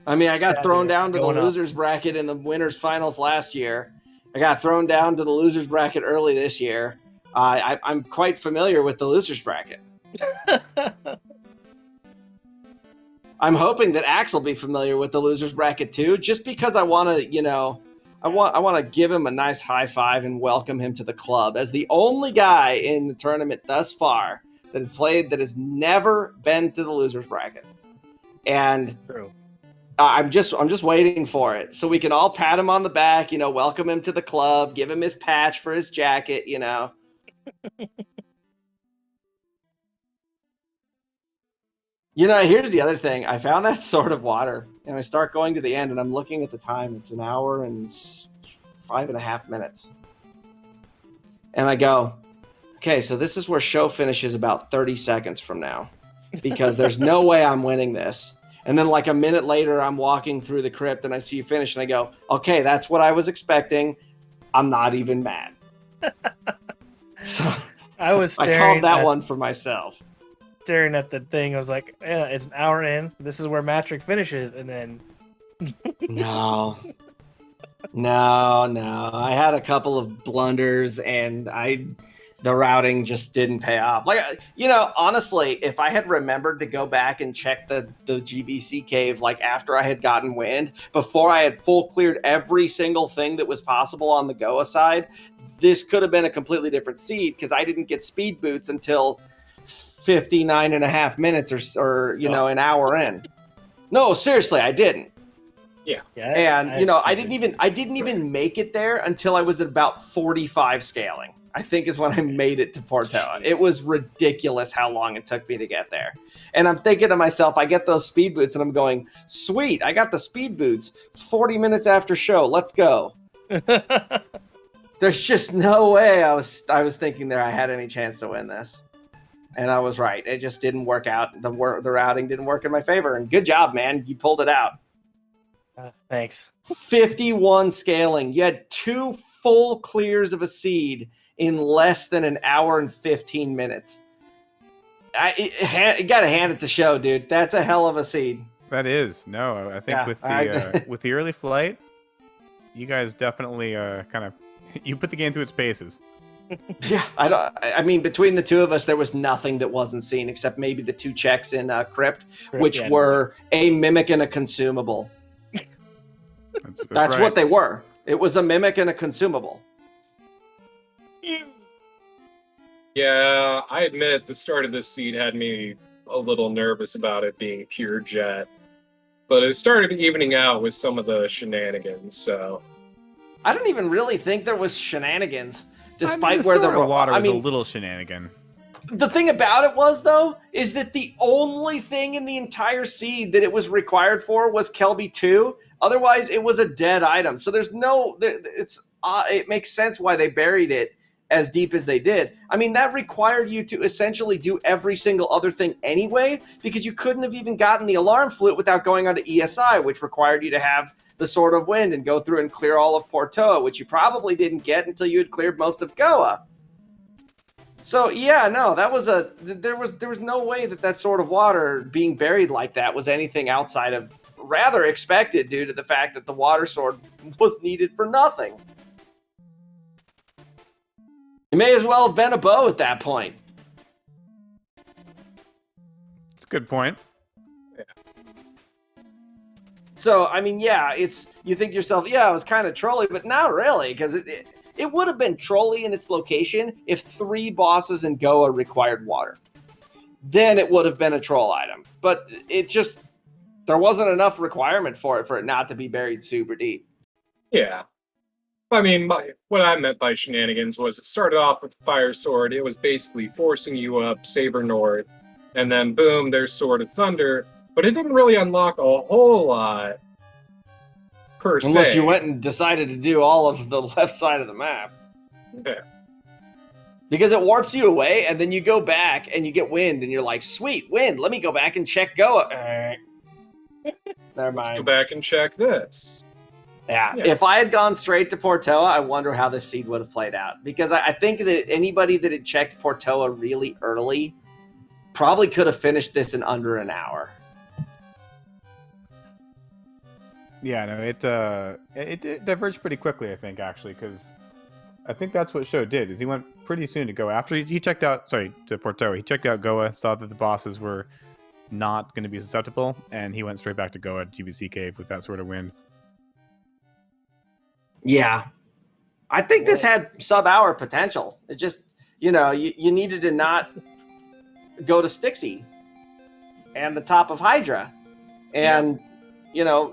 S4: I mean, I got thrown down to the losers bracket in the winners finals last year. I got thrown down to the losers bracket early this year. I'm quite familiar with the losers bracket. I'm hoping that Axe will be familiar with the losers bracket too, just because I want to, I want to give him a nice high five and welcome him to the club as the only guy in the tournament thus far that has never been to the losers bracket. And
S3: True.
S4: I'm just waiting for it so we can all pat him on the back, welcome him to the club, give him his patch for his jacket, Here's the other thing. I found that Sword of Water, and I start going to the end, and I'm looking at the time. It's 1 hour and 5.5 minutes. And I go, okay, so this is where Sho finishes about 30 seconds from now, because there's no way I'm winning this. And then like a minute later, I'm walking through the crypt, and I see you finish, and I go, okay, that's what I was expecting. I'm not even mad. So
S3: I
S4: called that one for myself.
S3: Staring at the thing, I was like, yeah, it's 1 hour in. This is where Matrick finishes, and then
S4: No. I had a couple of blunders, and the routing just didn't pay off. Like, you know, honestly, if I had remembered to go back and check the GBC cave, like after I had gotten wind, before I had full cleared every single thing that was possible on the Goa side, this could have been a completely different seed because I didn't get speed boots until 59 and a half minutes or you know, an hour in. No, seriously, I didn't.
S1: Yeah.
S4: And you know, I didn't even make it there until I was at about 45 scaling. I think is when I made it to Portoa. It was ridiculous how long it took me to get there. And I'm thinking to myself, I get those speed boots and I'm going, sweet, I got the speed boots 40 minutes after show. Let's go. There's just no way I was thinking there I had any chance to win this. And I was right. It just didn't work out. The routing didn't work in my favor. And good job, man. You pulled it out.
S3: Thanks.
S4: 51 scaling. You had 2 full clears of a seed in less than an hour and 15 minutes. You got to hand it to show, dude. That's a hell of a seed.
S2: That is. No, I think with the early flight, you guys definitely kind of you put the game through its paces.
S4: Yeah, I mean, between the two of us, there was nothing that wasn't seen except maybe the 2 checks in Crypt, which were a mimic and a consumable. That's right. What they were. It was a mimic and a consumable.
S1: Yeah, I admit the start of this seed had me a little nervous about it being pure jet. But it started evening out with some of the shenanigans, so...
S4: I don't even really think there was shenanigans, despite
S2: the
S4: where the
S2: water was a little shenanigan.
S4: The thing about it was, though, is that the only thing in the entire seed that it was required for was Kelby 2. Otherwise, it was a dead item. So there's no... it makes sense why they buried it as deep as they did. I mean, that required you to essentially do every single other thing anyway, because you couldn't have even gotten the alarm flute without going onto ESI, which required you to have the Sword of Wind and go through and clear all of Portoa, which you probably didn't get until you had cleared most of Goa. So yeah, no, there was no way that Sword of Water being buried like that was anything outside of rather expected due to the fact that the Water Sword was needed for nothing. It may as well have been a bow at that point.
S2: It's a good point.
S1: Yeah.
S4: So, I mean, yeah, you think to yourself, yeah, it was kind of trolly, but not really, because it would have been trolly in its location if 3 bosses in Goa required water. Then it would have been a troll item. But there wasn't enough requirement for it not to be buried super deep.
S1: Yeah. I mean, what I meant by shenanigans was it started off with Fire Sword. It was basically forcing you up Saber North, and then boom, there's Sword of Thunder. But it didn't really unlock a whole lot, per se.
S4: Unless you went and decided to do all of the left side of the map.
S1: Yeah.
S4: Because it warps you away, and then you go back, and you get wind, and you're like, sweet, wind, let me go back and check Goa. Never mind.
S1: Let's go back and check this.
S4: Yeah, if I had gone straight to Portoa, I wonder how this seed would have played out. Because I think that anybody that had checked Portoa really early probably could have finished this in under an hour.
S2: Yeah, no, it diverged pretty quickly, I think, actually, because I think that's what Sho did, is he went pretty soon to go. After he checked out, to Portoa, he checked out Goa, saw that the bosses were not going to be susceptible, and he went straight back to Goa, GBC Cave, with that sort of wind.
S4: Yeah. I think this had sub-hour potential. It just, you needed to not go to Styxy and the top of Hydra and,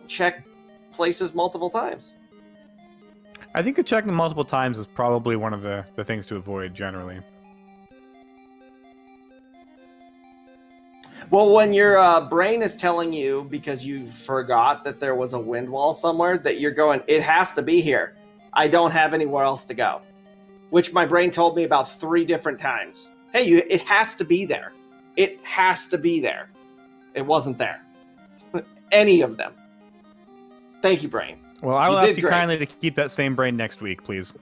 S4: check places multiple times.
S2: I think the checking multiple times is probably one of the things to avoid generally.
S4: Well, when your brain is telling you, because you forgot that there was a wind wall somewhere, that you're going, it has to be here. I don't have anywhere else to go. Which my brain told me about 3 different times. Hey, it has to be there. It has to be there. It wasn't there. Any of them. Thank you, brain.
S2: Well, I will ask you kindly to keep that same brain next week, please.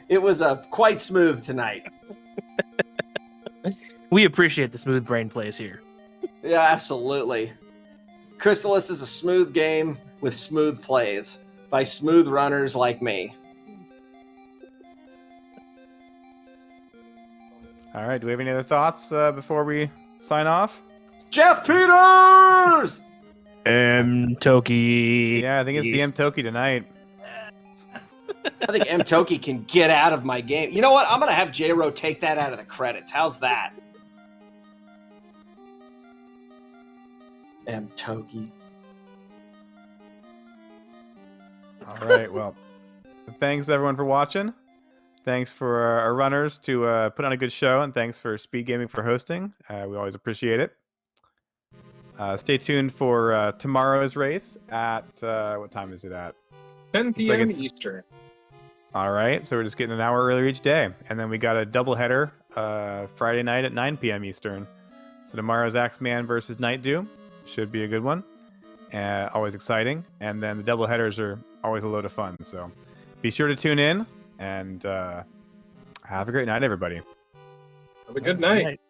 S4: It was quite smooth tonight.
S3: We appreciate the smooth brain plays here.
S4: Yeah, absolutely. Crystalis is a smooth game with smooth plays. by smooth runners like me.
S2: All right. Do we have any other thoughts before we sign off?
S4: Jeff Peters!
S3: Toki.
S2: Yeah, I think it's the M Toki tonight.
S4: I think M. Toki can get out of my game. You know what? I'm going to have J-Ro take that out of the credits. How's that? M. Toki.
S2: All right. Well, thanks everyone for watching. Thanks for our runners to put on a good show, and thanks for Speed Gaming for hosting. We always appreciate it. Stay tuned for tomorrow's race at what time is it at?
S1: 10
S2: Looks like
S1: p.m.
S2: it's-
S1: Eastern.
S2: All right, so we're just getting an hour earlier each day, and then we got a doubleheader Friday night at 9 p.m. Eastern. So tomorrow's Axeman versus Night Dew should be a good one. Always exciting, and then the doubleheaders are always a load of fun. So be sure to tune in, and have a great night, everybody.
S1: Have a good night.